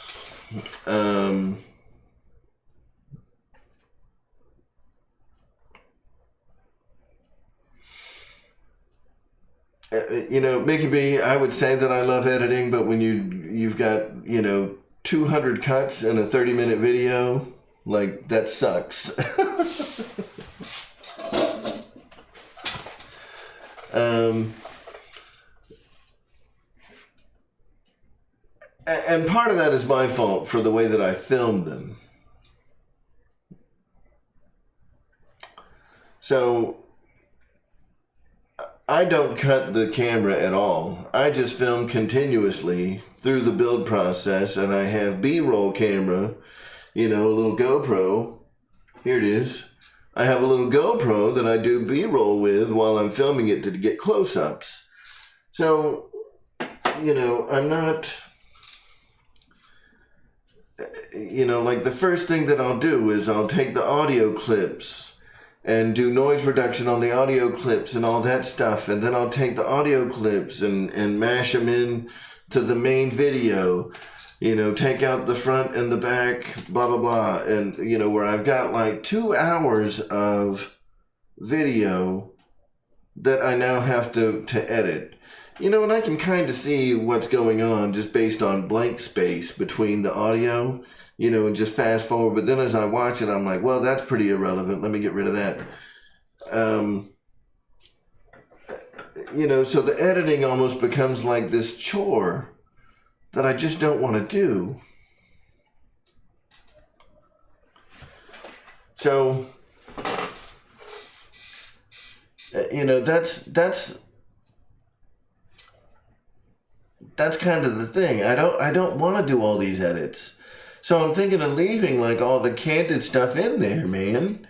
You know, Mickey B, I would say that I love editing, but when you've got, you know, 200 cuts in a 30-minute video, like, that sucks. And part of that is my fault for the way that I filmed them. So I don't cut the camera at all. I just film continuously through the build process, and I have B-roll camera, you know, a little GoPro. Here it is. I have a little GoPro that I do B-roll with while I'm filming it to get close-ups. So, you know, I'm not, you know, like the first thing that I'll do is I'll take the audio clips and do noise reduction on the audio clips and all that stuff. And then I'll take the audio clips and mash them in to the main video, you know, take out the front and the back, blah, blah, blah. And, you know, where I've got like 2 hours of video that I now have to edit. You know, and I can kind of see what's going on just based on blank space between the audio, you know, and just fast forward. But then as I watch it, I'm like, well, that's pretty irrelevant. Let me get rid of that. You know, so the editing almost becomes like this chore that I just don't want to do. So, you know, that's kind of the thing. I don't want to do all these edits. So I'm thinking of leaving like all the candid stuff in there, man.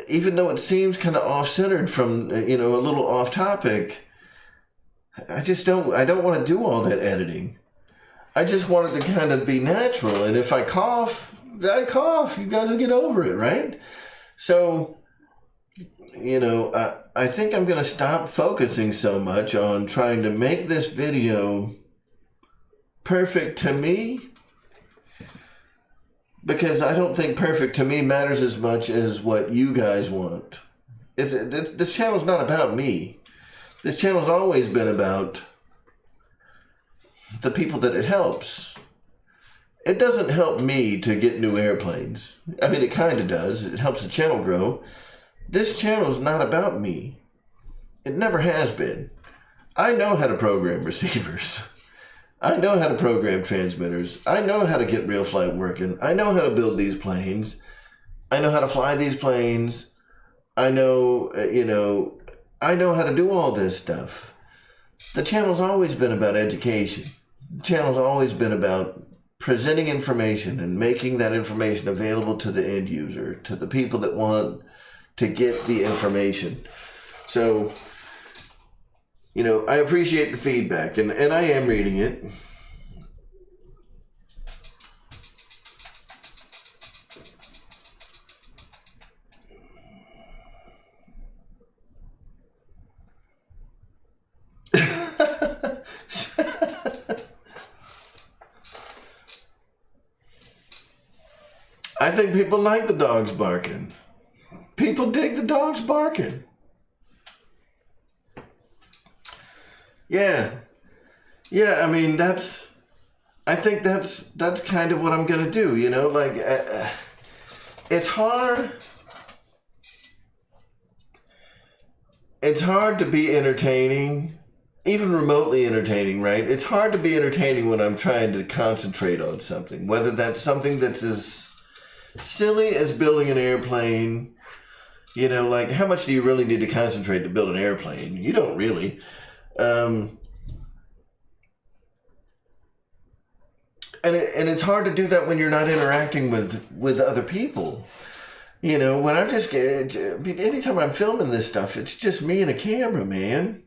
Even though it seems kind of off-centered from, you know, a little off-topic, I don't want to do all that editing. I just want it to kind of be natural. And if I cough, I cough. You guys will get over it, right? So, you know, I think I'm going to stop focusing so much on trying to make this video perfect to me, because I don't think perfect to me matters as much as what you guys want. This channel's not about me. This channel's always been about the people that it helps. It doesn't help me to get new airplanes. I mean, it kind of does. It helps the channel grow. This channel's not about me. It never has been. I know how to program receivers. I know how to program transmitters. I know how to get RealFlight working. I know how to build these planes. I know how to fly these planes. I know, you know, I know how to do all this stuff. The channel's always been about education. The channel's always been about presenting information and making that information available to the end user, to the people that want to get the information. So, you know, I appreciate the feedback, and I am reading it. I think people like the dogs barking. People dig the dogs barking. Yeah, I mean, I think that's kind of what I'm going to do, you know, like, it's hard to be entertaining, even remotely entertaining, right? It's hard to be entertaining when I'm trying to concentrate on something, whether that's something that's as silly as building an airplane, you know, like, how much do you really need to concentrate to build an airplane? You don't really. And it's hard to do that when you're not interacting with other people. You know, when I'm just, anytime I'm filming this stuff, it's just me and a camera, man.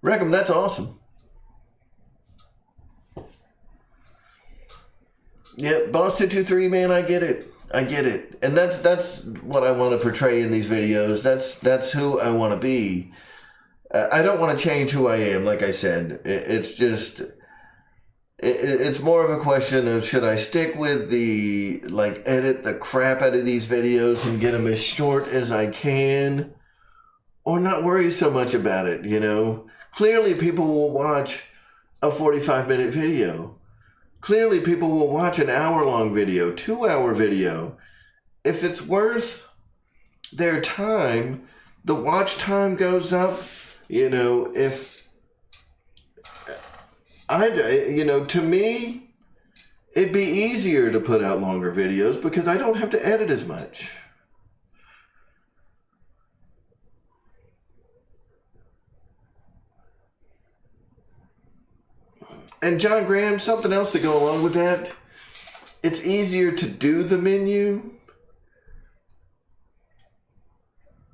Reckham, that's awesome. Yeah, Boss 223, man, I get it. I get it. And that's what I want to portray in these videos. That's who I want to be. I don't want to change who I am, like I said. It's just... It's more of a question of, should I stick with the, like, edit the crap out of these videos and get them as short as I can, or not worry so much about it, you know? Clearly people will watch a 45-minute video. Clearly people will watch an hour-long video, 2-hour video. If it's worth their time, the watch time goes up. You know, to me, it'd be easier to put out longer videos because I don't have to edit as much. And John Graham, something else to go along with that, it's easier to do the menu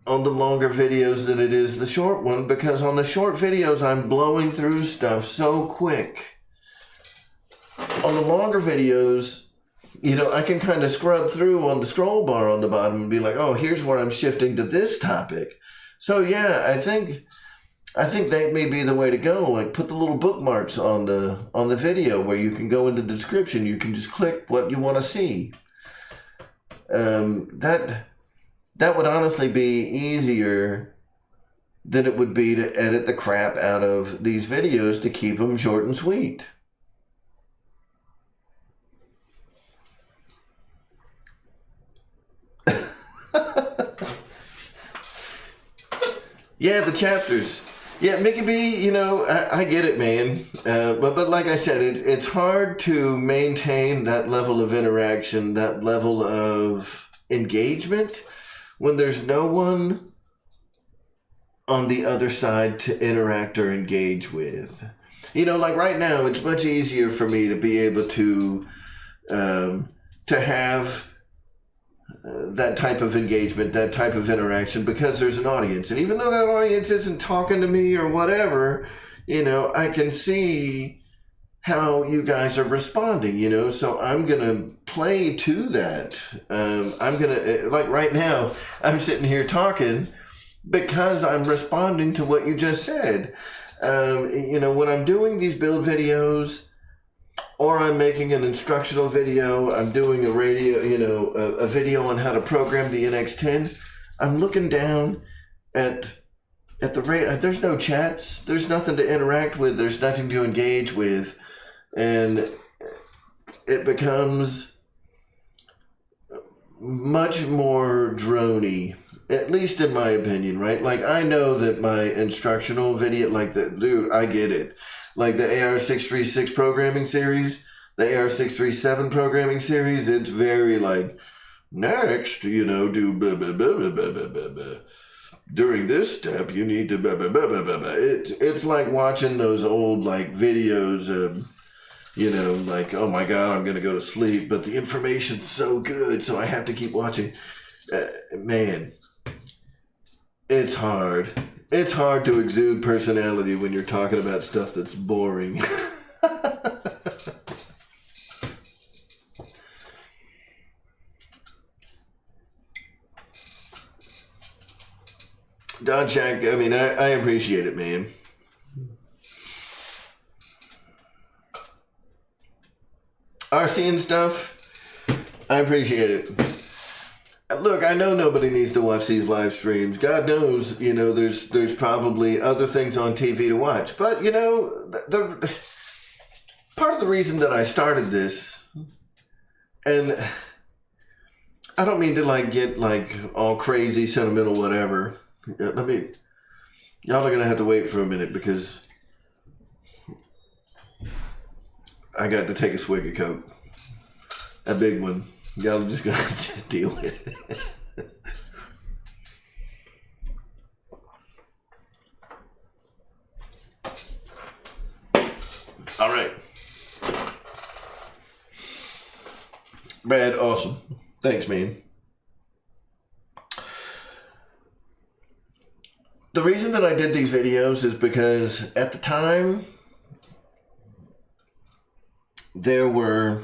on the longer videos than it is the short one, because on the short videos I'm blowing through stuff so quick. On the longer videos, you know, I can kind of scrub through on the scroll bar on the bottom and be like, oh, here's where I'm shifting to this topic. So yeah, I think that may be the way to go. Like, put the little bookmarks on the video where you can go into the description. You can just click what you want to see. That would honestly be easier than it would be to edit the crap out of these videos to keep them short and sweet. Yeah, the chapters. Yeah, Mickey B, you know, I get it, man. But like I said, it's hard to maintain that level of interaction, that level of engagement, when there's no one on the other side to interact or engage with. You know, like right now, it's much easier for me to be able to have that type of engagement, that type of interaction, because there's an audience. And even though that audience isn't talking to me or whatever, you know, I can see how you guys are responding, you know, so I'm going to play to that. I'm going to, like right now, I'm sitting here talking because I'm responding to what you just said. You know, when I'm doing these build videos, or I'm making an instructional video, I'm doing a video on how to program the NX10, I'm looking down at the rate. There's no chats, there's nothing to interact with, there's nothing to engage with. And it becomes much more drony, at least in my opinion, right? Like, I know that my instructional video, like dude, I get it. Like the AR636 programming series, the AR637 programming series, it's very like, next, you know, do blah, blah, blah, blah, blah, blah, blah. During this step, you need to blah, blah, blah, blah, blah, blah. It's like watching those old like videos of, you know, like, oh my God, I'm going to go to sleep, but the information's so good, so I have to keep watching. Man, it's hard. It's hard to exude personality when you're talking about stuff that's boring. Don Jack, I mean, I appreciate it, man. RC and stuff, I appreciate it. Look, I know nobody needs to watch these live streams. God knows, you know, there's probably other things on TV to watch. But, you know, part of the reason that I started this, and I don't mean to, like, get, like, all crazy, sentimental, whatever. Y'all are going to have to wait for a minute because I got to take a swig of Coke. A big one. Y'all are just going to have to deal with it. All right. Brad, awesome. Thanks, man. The reason that I did these videos is because at the time, there were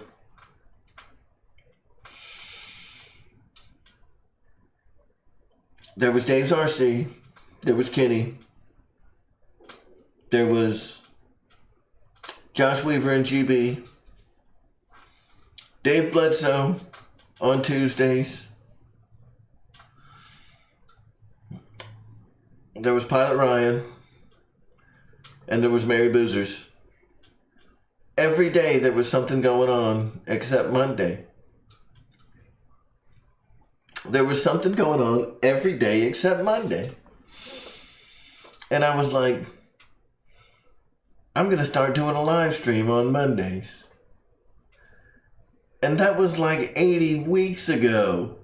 There was Dave's RC. There was Kenny. There was Josh Weaver and GB. Dave Bledsoe on Tuesdays. There was Pilot Ryan. And there was Mary Boozers. Every day there was something going on except Monday. There was something going on every day except Monday. And I was like, I'm going to start doing a live stream on Mondays. And that was like 80 weeks ago.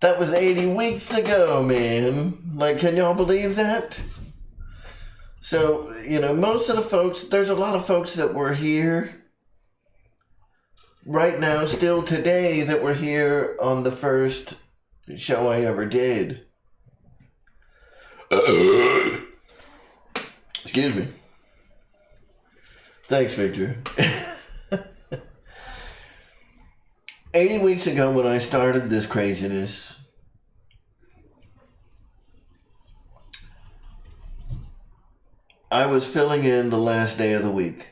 That was 80 weeks ago, man. Like, can y'all believe that? So, most of the folks, there's a lot of folks that were here right now, still today, that were here on the first show I ever did. Excuse me. Thanks, Victor. 80 weeks ago when I started this craziness, I was filling in the last day of the week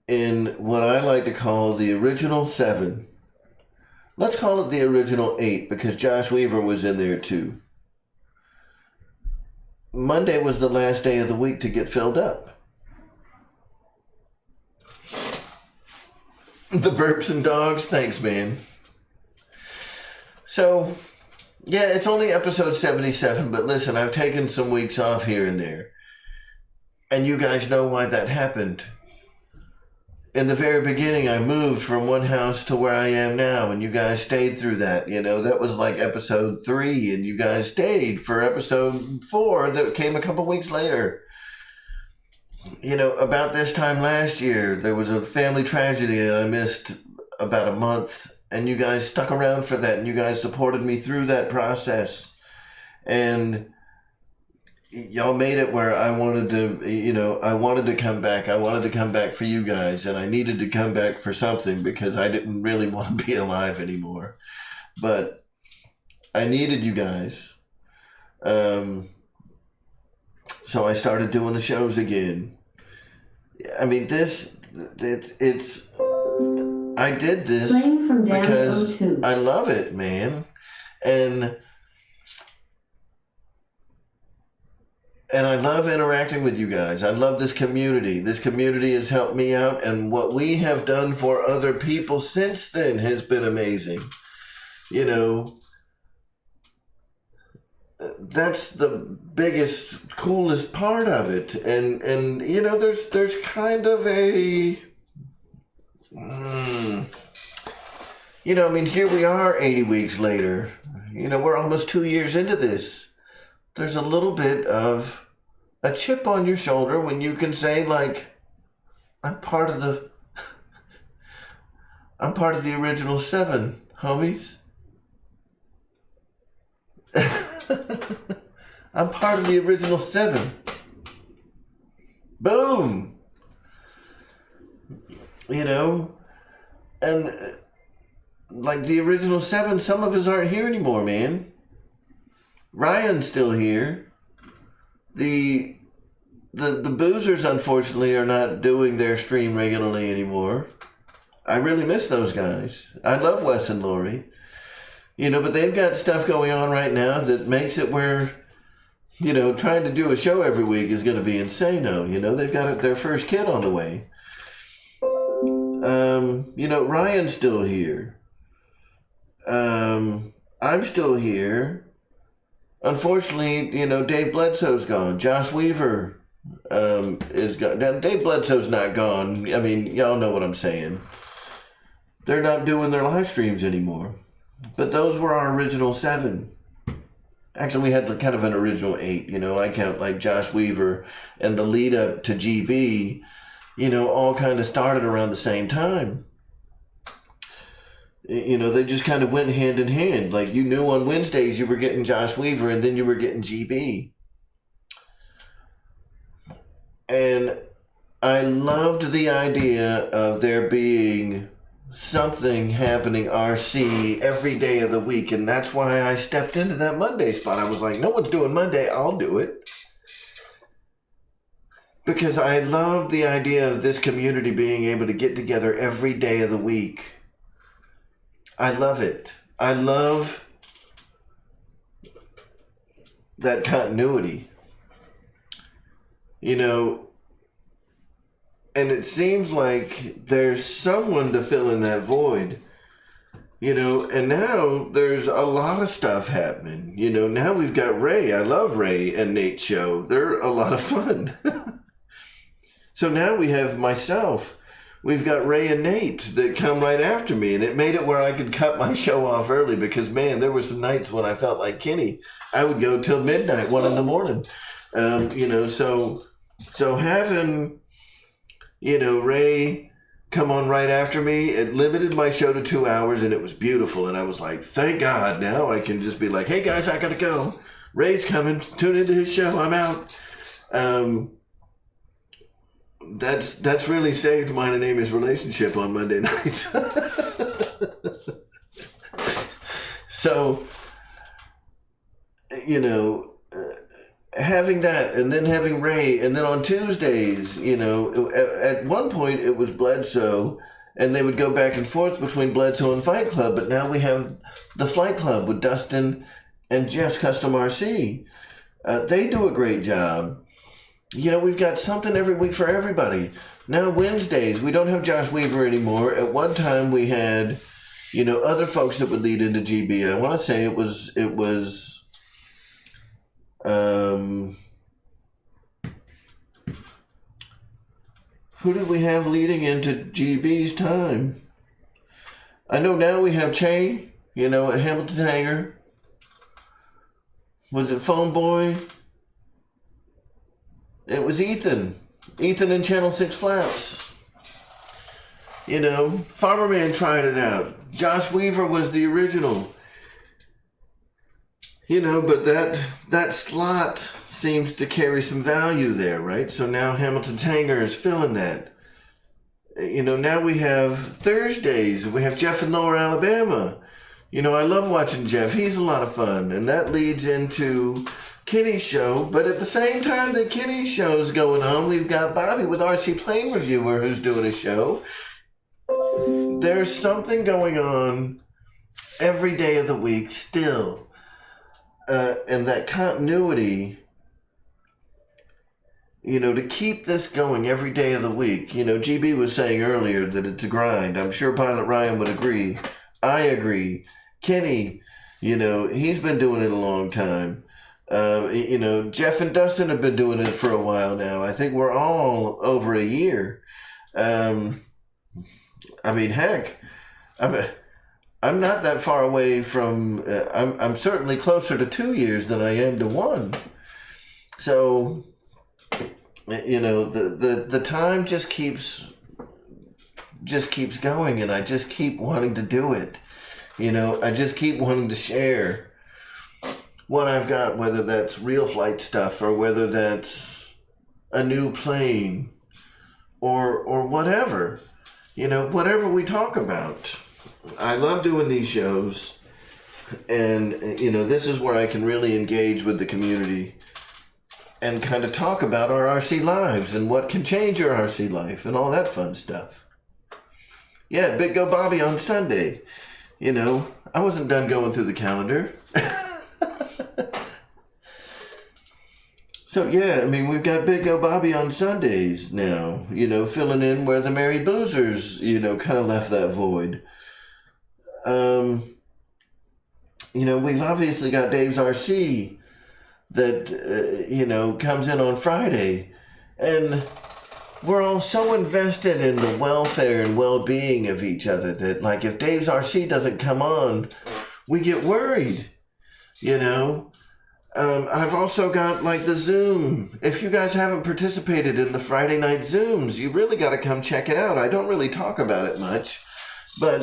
in what I like to call the original 7. Let's call it the original 8 because Josh Weaver was in there too. Monday was the last day of the week to get filled up. The burps and dogs, thanks, man. So, yeah, it's only episode 77, but listen, I've taken some weeks off here and there. And you guys know why that happened. In the very beginning, I moved from one house to where I am now, and you guys stayed through that. That was like episode 3, and you guys stayed for episode 4 that came a couple weeks later. About this time last year, there was a family tragedy and I missed about a month, and you guys stuck around for that, and you guys supported me through that process, and y'all made it where I wanted to, I wanted to come back. I wanted to come back for you guys, and I needed to come back for something because I didn't really want to be alive anymore, but I needed you guys. So I started doing the shows again. I mean, it's I did this because I love it, man. And I love interacting with you guys. I love this community. This community has helped me out, and what we have done for other people since then has been amazing. That's the biggest, coolest part of it. And there's kind of a, here we are 80 weeks later. We're almost 2 years into this. There's a little bit of a chip on your shoulder when you can say, like, I'm part of the original 7, homies. I'm part of the original 7. Boom. And like the original 7, some of us aren't here anymore, man. Ryan's still here. The Boozers, unfortunately, are not doing their stream regularly anymore. I really miss those guys. I love Wes and Lori. But they've got stuff going on right now that makes it where, trying to do a show every week is going to be insane-o. They've got their first kid on the way. Ryan's still here. I'm still here. Unfortunately, Dave Bledsoe's gone. Josh Weaver is gone. Now, Dave Bledsoe's not gone. I mean, y'all know what I'm saying. They're not doing their live streams anymore. But those were our original 7. Actually, we had kind of an original 8. I count like Josh Weaver and the lead up to GB, all kind of started around the same time. They just kind of went hand in hand. Like, you knew on Wednesdays you were getting Josh Weaver and then you were getting GB. And I loved the idea of there being something happening RC every day of the week, and that's why I stepped into that Monday spot. I was like, no one's doing Monday, I'll do it. Because I love the idea of this community being able to get together every day of the week. I love it. I love that continuity. You know, and it seems like there's someone to fill in that void, you know, and now there's a lot of stuff happening. You know, now we've got Ray. I love Ray and Nate's show. They're a lot of fun. So now we have myself. We've got Ray and Nate that come right after me, and it made it where I could cut my show off early because, man, there were some nights when I felt like Kenny. I would go till midnight, 1 a.m. You know, so having, you know, Ray come on right after me, it limited my show to 2 hours, and it was beautiful. And I was like, thank God, now I can just be like, hey guys, I gotta go. Ray's coming. Tune into his show. I'm out. That's really saved mine and Amy's relationship on Monday nights. So, you know, having that, and then having Ray, and then on Tuesdays, you know, at one point it was Bledsoe, and they would go back and forth between Bledsoe and Fight Club, but now we have the Flight Club with Dustin and Jeff's Custom RC. They do a great job. You know, we've got something every week for everybody. Now Wednesdays, we don't have Josh Weaver anymore. At one time we had, you know, other folks that would lead into GB. I want to say it was who did we have leading into GB's time? I know now we have Che, you know, at Hamilton Hangar. Was it Phone Boy? It was Ethan and Channel 6 Flaps. You know, Farmerman tried it out. Josh Weaver was the original. You know, but that slot seems to carry some value there, right? So now Hamilton's Hangar is filling that. You know, now we have Thursdays. We have Jeff in Lower Alabama. You know, I love watching Jeff. He's a lot of fun. And that leads into Kenny's show. But at the same time that Kenny's show's going on, we've got Bobby with RC Plane Reviewer who's doing a show. There's something going on every day of the week still. And that continuity, you know, to keep this going every day of the week. You know, GB was saying earlier that it's a grind. I'm sure Pilot Ryan would agree. I agree. Kenny, you know, he's been doing it a long time. You know, Jeff and Dustin have been doing it for a while now. I think we're all over a year. I mean, heck, I'm not that far away from, I'm certainly closer to 2 years than I am to 1. So, you know, the time just keeps going, and I just keep wanting to do it. You know, I just keep wanting to share what I've got, whether that's RealFlight stuff or whether that's a new plane or whatever. You know, whatever we talk about. I love doing these shows, and, you know, this is where I can really engage with the community and kind of talk about our RC lives and what can change your RC life and all that fun stuff. Yeah, Big Go Bobby on Sunday. You know, I wasn't done going through the calendar. So, yeah, I mean, we've got Big Go Bobby on Sundays now, you know, filling in where the Merry Boozers, you know, kind of left that void. You know, we've obviously got Dave's RC that, you know, comes in on Friday. And we're all so invested in the welfare and well-being of each other that, like, if Dave's RC doesn't come on, we get worried, you know. I've also got, like, the Zoom. If you guys haven't participated in the Friday night Zooms, you really got to come check it out. I don't really talk about it much, but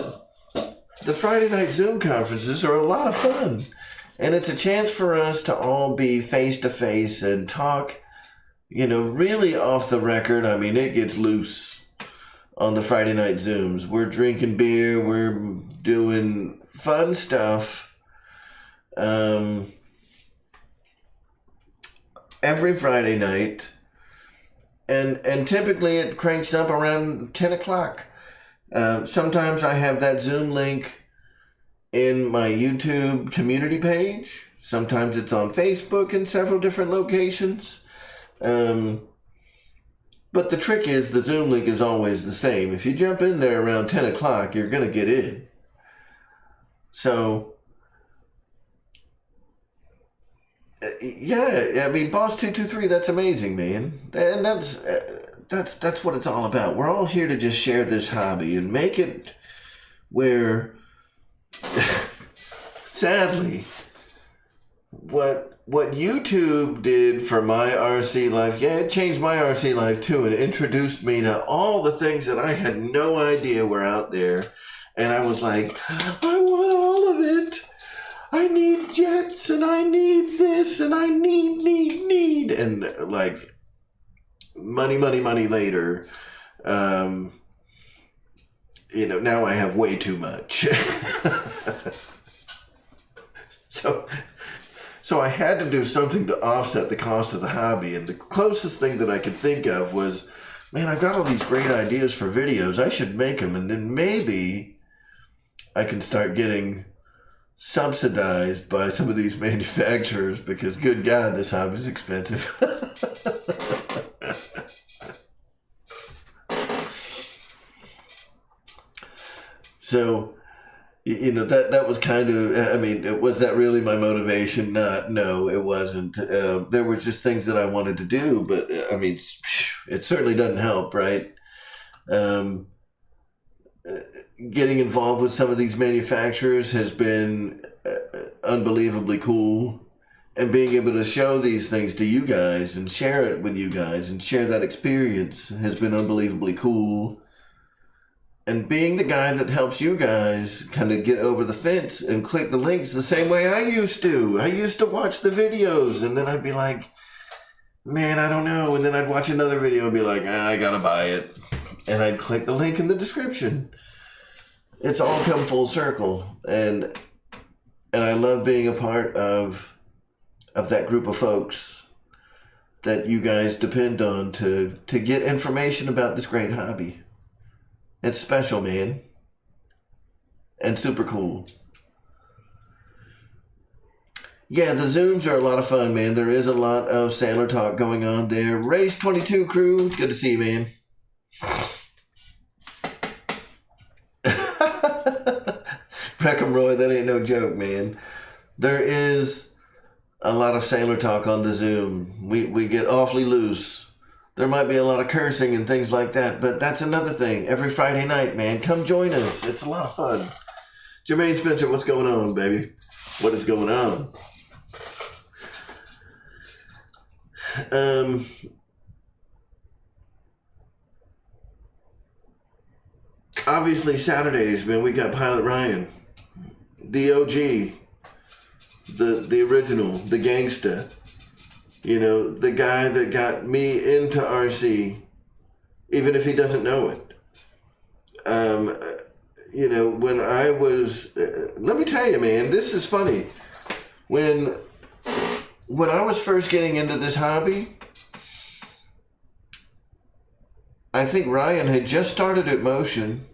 the Friday night Zoom conferences are a lot of fun. And it's a chance for us to all be face-to-face and talk really off the record. I mean, it gets loose on the Friday night Zooms. We're drinking beer. We're doing fun stuff. Every Friday night. And typically it cranks up around 10 o'clock. Sometimes I have that Zoom link in my YouTube community page. Sometimes it's on Facebook in several different locations. But the trick is the Zoom link is always the same. If you jump in there around 10 o'clock, you're going to get in. So, yeah, I mean, Boss 223, that's amazing, man. And that's what it's all about. We're all here to just share this hobby and make it where, sadly, what YouTube did for my RC life, yeah, it changed my RC life too. It introduced me to all the things that I had no idea were out there. And I was like, I want all of it. I need jets and I need this and I need. And like money later, now I have way too much. So I had to do something to offset the cost of the hobby. And the closest thing that I could think of was, man, I've got all these great ideas for videos. I should make them. And then maybe I can start getting subsidized by some of these manufacturers because, good God, this hobby is expensive. So, that was kind of, I mean, was that really my motivation? No, it wasn't. There were just things that I wanted to do, but I mean, it certainly doesn't help, right? Getting involved with some of these manufacturers has been unbelievably cool, and being able to show these things to you guys and share it with you guys and share that experience has been unbelievably cool. And being the guy that helps you guys kind of get over the fence and click the links the same way I used to. I used to watch the videos and then I'd be like, man, I don't know. And then I'd watch another video and be like, I gotta buy it. And I'd click the link in the description. It's all come full circle. And I love being a part of that group of folks that you guys depend on to get information about this great hobby. It's special, man. And super cool. Yeah, the Zooms are a lot of fun, man. There is a lot of sailor talk going on there. Race 22 crew, good to see you, man. Breckham Roy, that ain't no joke, man. There is a lot of sailor talk on the Zoom. We get awfully loose. There might be a lot of cursing and things like that, but that's another thing. Every Friday night, man, come join us. It's a lot of fun. Jermaine Spencer, what's going on, baby? What is going on? Obviously, Saturdays, man, we got Pilot Ryan, the OG, the original, the gangsta. The guy that got me into RC, even if he doesn't know it. When I was, let me tell you, man, this is funny. When I was first getting into this hobby, I think Ryan had just started at Motion.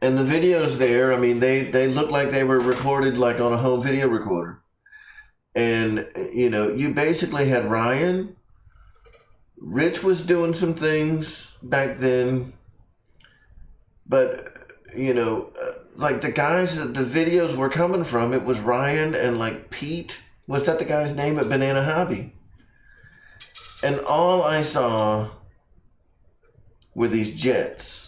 And the videos there, I mean, they looked like they were recorded like on a home video recorder. And, you basically had Ryan. Rich was doing some things back then. But, like the guys that the videos were coming from, it was Ryan and like Pete. Was that the guy's name at Banana Hobby? And all I saw were these jets.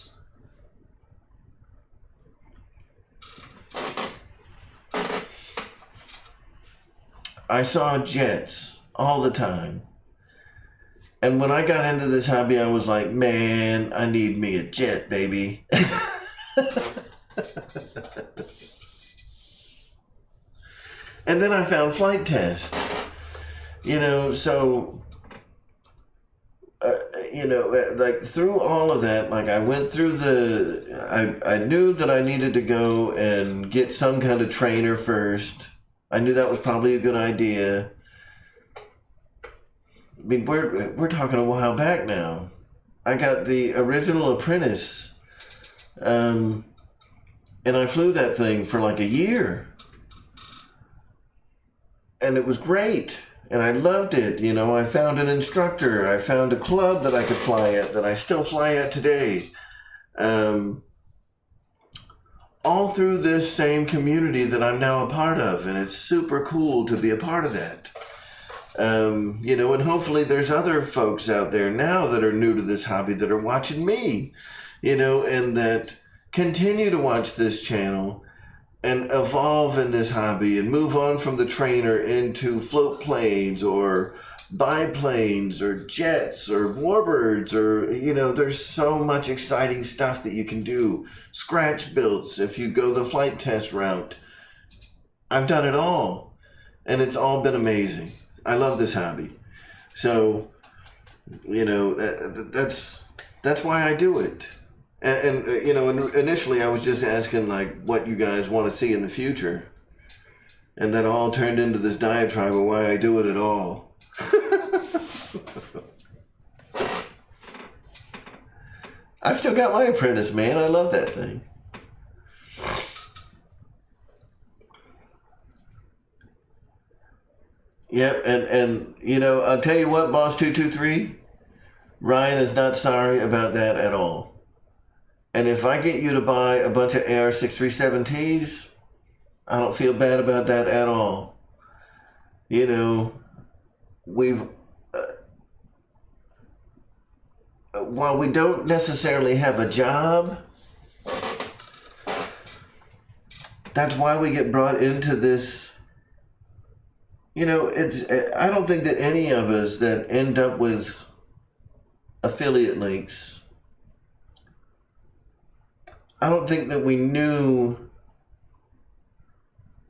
I saw jets all the time. And when I got into this hobby, I was like, man, I need me a jet, baby. And then I found Flight Test. You know, so, you know, like through all of that, like I went through I knew that I needed to go and get some kind of trainer first. I knew that was probably a good idea. I mean, we're talking a while back now. I got the original Apprentice, and I flew that thing for like a year, and it was great, and I loved it. You know, I found an instructor, I found a club that I could fly at, that I still fly at today, all through this same community that I'm now a part of, and it's super cool to be a part of that. You know, and hopefully there's other folks out there now that are new to this hobby that are watching me, you know, and that continue to watch this channel and evolve in this hobby and move on from the trainer into float planes or biplanes or jets or warbirds, or, you know, there's so much exciting stuff that you can do. Scratch builds if you go the flight test route. I've done it all, and it's all been amazing. I love this hobby. So, you know, that's why I do it. And you know, initially I was just asking like what you guys want to see in the future. And that all turned into this diatribe of why I do it at all. I've still got my Apprentice, man. I love that thing. Yep, and you know, I'll tell you what, Boss 223, Ryan is not sorry about that at all. And if I get you to buy a bunch of AR637Ts, I don't feel bad about that at all. You know, while we don't necessarily have a job, that's why we get brought into this. You know, I don't think that any of us that end up with affiliate links, I don't think that we knew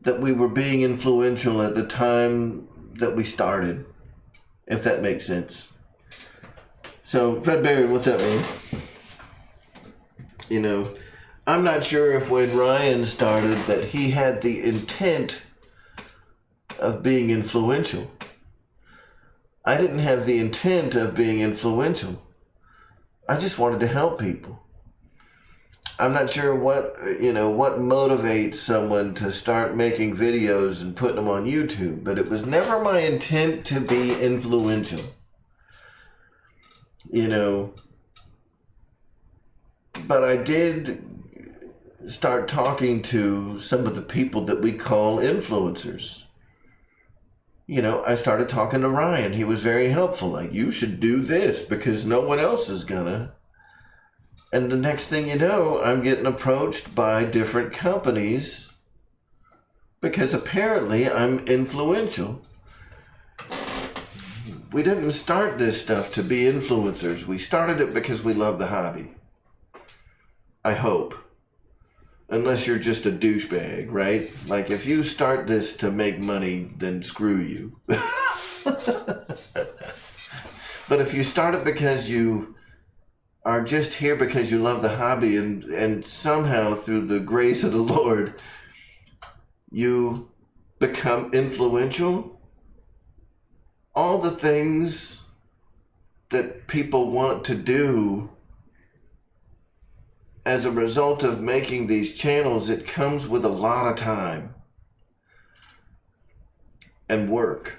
that we were being influential at the time that we started, if that makes sense. So, Fred Barry, what's up, man? You know, I'm not sure if when Ryan started that he had the intent of being influential. I didn't have the intent of being influential. I just wanted to help people. I'm not sure what motivates someone to start making videos and putting them on YouTube, but it was never my intent to be influential. You know, but I did start talking to some of the people that we call influencers. You know, I started talking to Ryan. He was very helpful. Like, you should do this because no one else is gonna. And the next thing you know, I'm getting approached by different companies because apparently I'm influential. We didn't start this stuff to be influencers. We started it because we love the hobby. I hope. Unless you're just a douchebag, right? Like, if you start this to make money, then screw you. But if you start it because you are just here because you love the hobby and somehow through the grace of the Lord, you become influential, all the things that people want to do as a result of making these channels, it comes with a lot of time and work.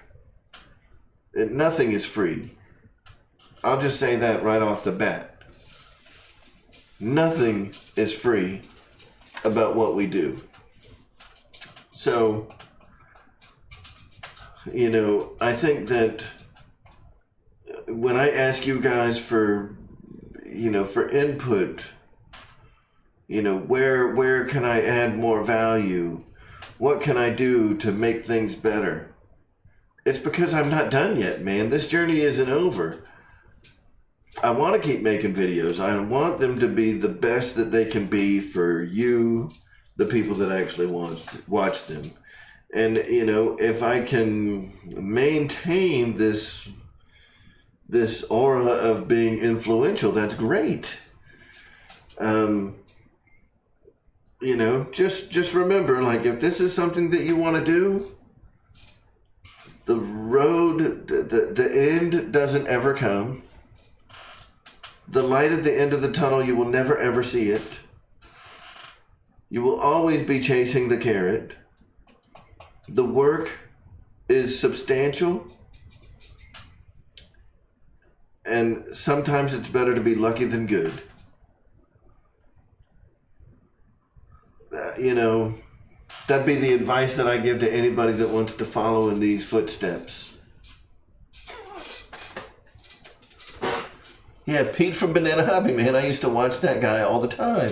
Nothing is free. I'll just say that right off the bat. Nothing is free about what we do. So, you know, I think that when I ask you guys for, you know, for input, you know, where can I add more value? What can I do to make things better? It's because I'm not done yet, man. This journey isn't over. I want to keep making videos. I want them to be the best that they can be for you, the people that actually watch them. And, you know, if I can maintain this aura of being influential, that's great. You know, just remember, like, if this is something that you want to do, the road, the end doesn't ever come. The light at the end of the tunnel, you will never ever see it. You will always be chasing the carrot. The work is substantial. And sometimes it's better to be lucky than good. You know, that'd be the advice that I give to anybody that wants to follow in these footsteps. Yeah, Pete from Banana Hobby, man. I used to watch that guy all the time.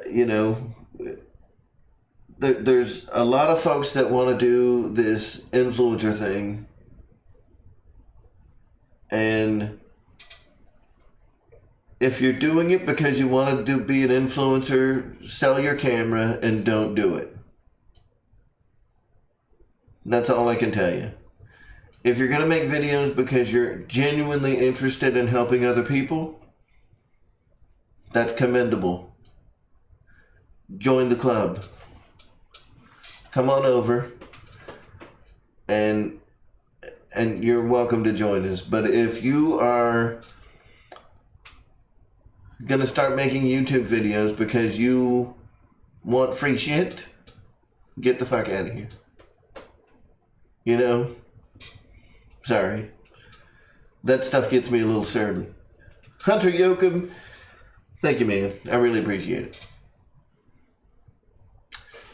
You know, there's a lot of folks that want to do this influencer thing. And if you're doing it because you want to be an influencer, sell your camera and don't do it. That's all I can tell you. If you're going to make videos because you're genuinely interested in helping other people, that's commendable. Join the club. Come on over and you're welcome to join us. But if you are gonna start making YouTube videos because you want free shit, get the fuck out of here. You know? Sorry. That stuff gets me a little surly. Hunter Yoakum, thank you, man. I really appreciate it.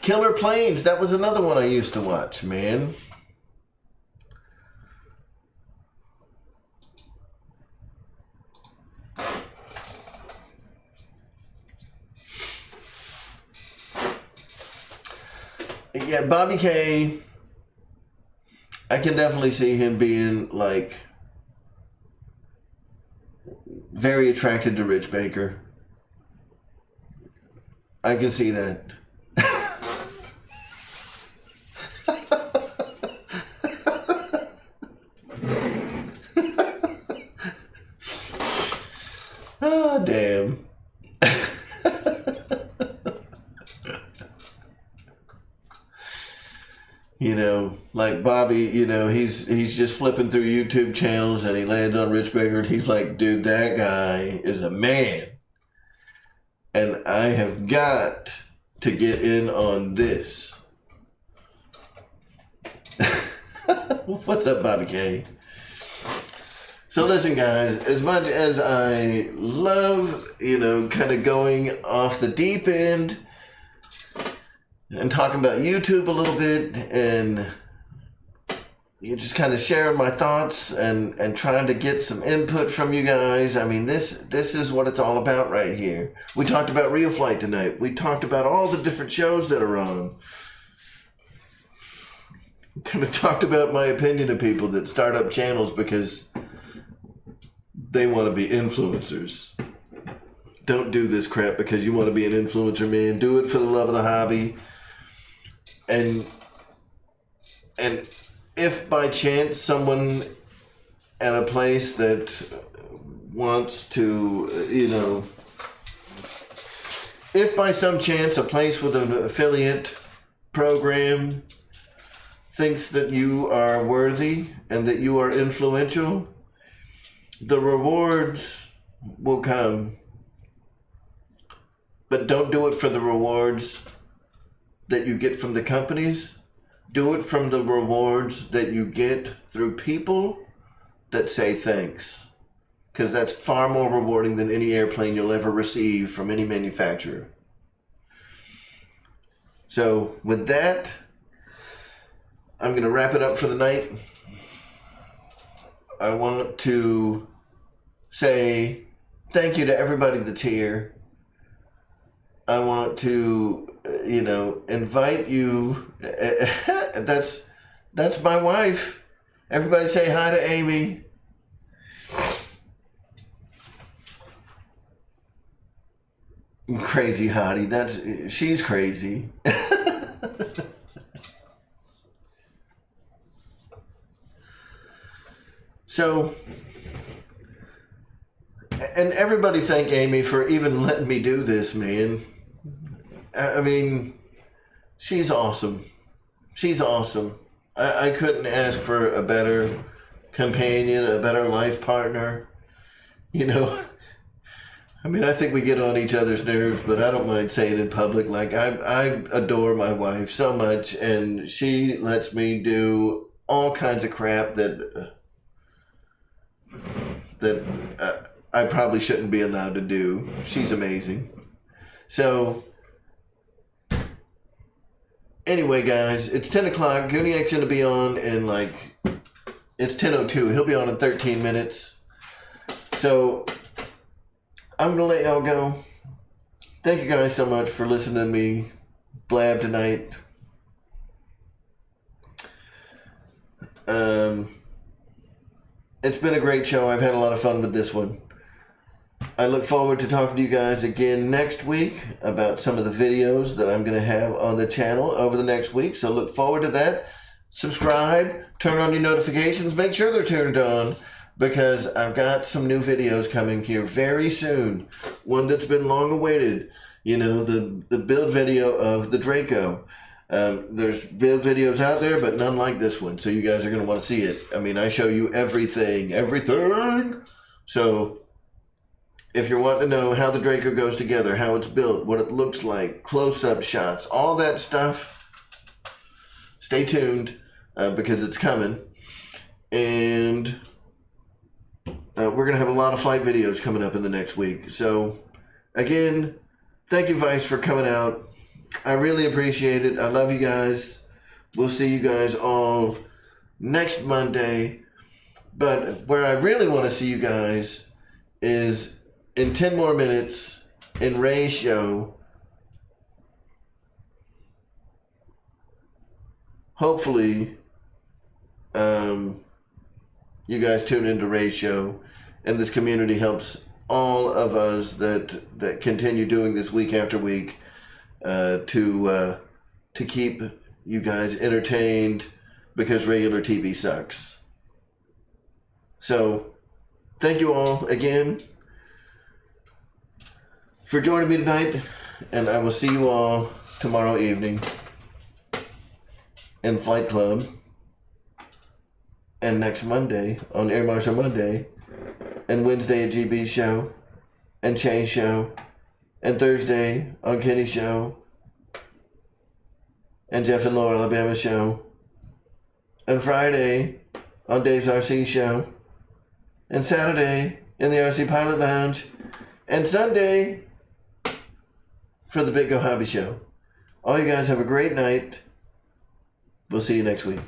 Killer Planes, that was another one I used to watch, man. Yeah, Bobby K, I can definitely see him being, like, very attracted to Rich Baker. I can see that. Oh, damn. You know, like Bobby, you know, he's just flipping through YouTube channels and he lands on Rich Baker and he's like, dude, that guy is a man. And I have got to get in on this. What's up, Bobby K? So listen, guys, as much as I love, you know, kind of going off the deep end and talking about YouTube a little bit and you just kind of sharing my thoughts and trying to get some input from you guys. I mean, this is what it's all about right here. We talked about RealFlight tonight. We talked about all the different shows that are on. Kind of talked about my opinion of people that start up channels because they want to be influencers. Don't do this crap because you want to be an influencer, man. Do it for the love of the hobby. And if by chance someone at a place that wants to, you know, if by some chance a place with an affiliate program thinks that you are worthy and that you are influential, the rewards will come. But don't do it for the rewards that you get from the companies. Do it from the rewards that you get through people that say thanks. Because that's far more rewarding than any airplane you'll ever receive from any manufacturer. So with that, I'm going to wrap it up for the night. I want to say thank you to everybody that's here. I want to, you know, invite you. That's my wife. Everybody say hi to Amy. crazy hottie. She's crazy. So, and everybody thank Amy for even letting me do this, man. I mean, she's awesome. She's awesome. I couldn't ask for a better companion, a better life partner. You know, I mean, I think we get on each other's nerves, but I don't mind saying it in public. Like, I adore my wife so much, and she lets me do all kinds of crap that I probably shouldn't be allowed to do. She's amazing. So, anyway, guys, it's 10 o'clock. Gooniac's going to be on in it's 10:02. He'll be on in 13 minutes. So, I'm going to let y'all go. Thank you guys so much for listening to me blab tonight. It's been a great show. I've had a lot of fun with this one. I look forward to talking to you guys again next week about some of the videos that I'm going to have on the channel over the next week. So look forward to that. Subscribe, turn on your notifications, make sure they're turned on, because I've got some new videos coming here very soon. One that's been long awaited, you know, the build video of the Draco. There's build videos out there, but none like this one. So you guys are going to want to see it. I mean, I show you everything. So if you're wanting to know how the Draco goes together, how it's built, what it looks like, close-up shots, all that stuff, stay tuned because it's coming. And we're going to have a lot of flight videos coming up in the next week. So, again, thank you, Vice, for coming out. I really appreciate it. I love you guys. We'll see you guys all next Monday. But where I really want to see you guys is in 10 more minutes in Ray's show. Hopefully, you guys tune into Ray's show, and this community helps all of us that continue doing this week after week to keep you guys entertained, because regular TV sucks. So, thank you all again for joining me tonight, and I will see you all tomorrow evening in Flight Club, and next Monday on Air Marshal Monday, and Wednesday at GB's show, and Chay's show, and Thursday on Kenny's show, and Jeff and Laura Alabama's show, and Friday on Dave's RC show, and Saturday in the RC Pilot Lounge, and Sunday for the Big Go Hobby show. All you guys have a great night. We'll see you next week.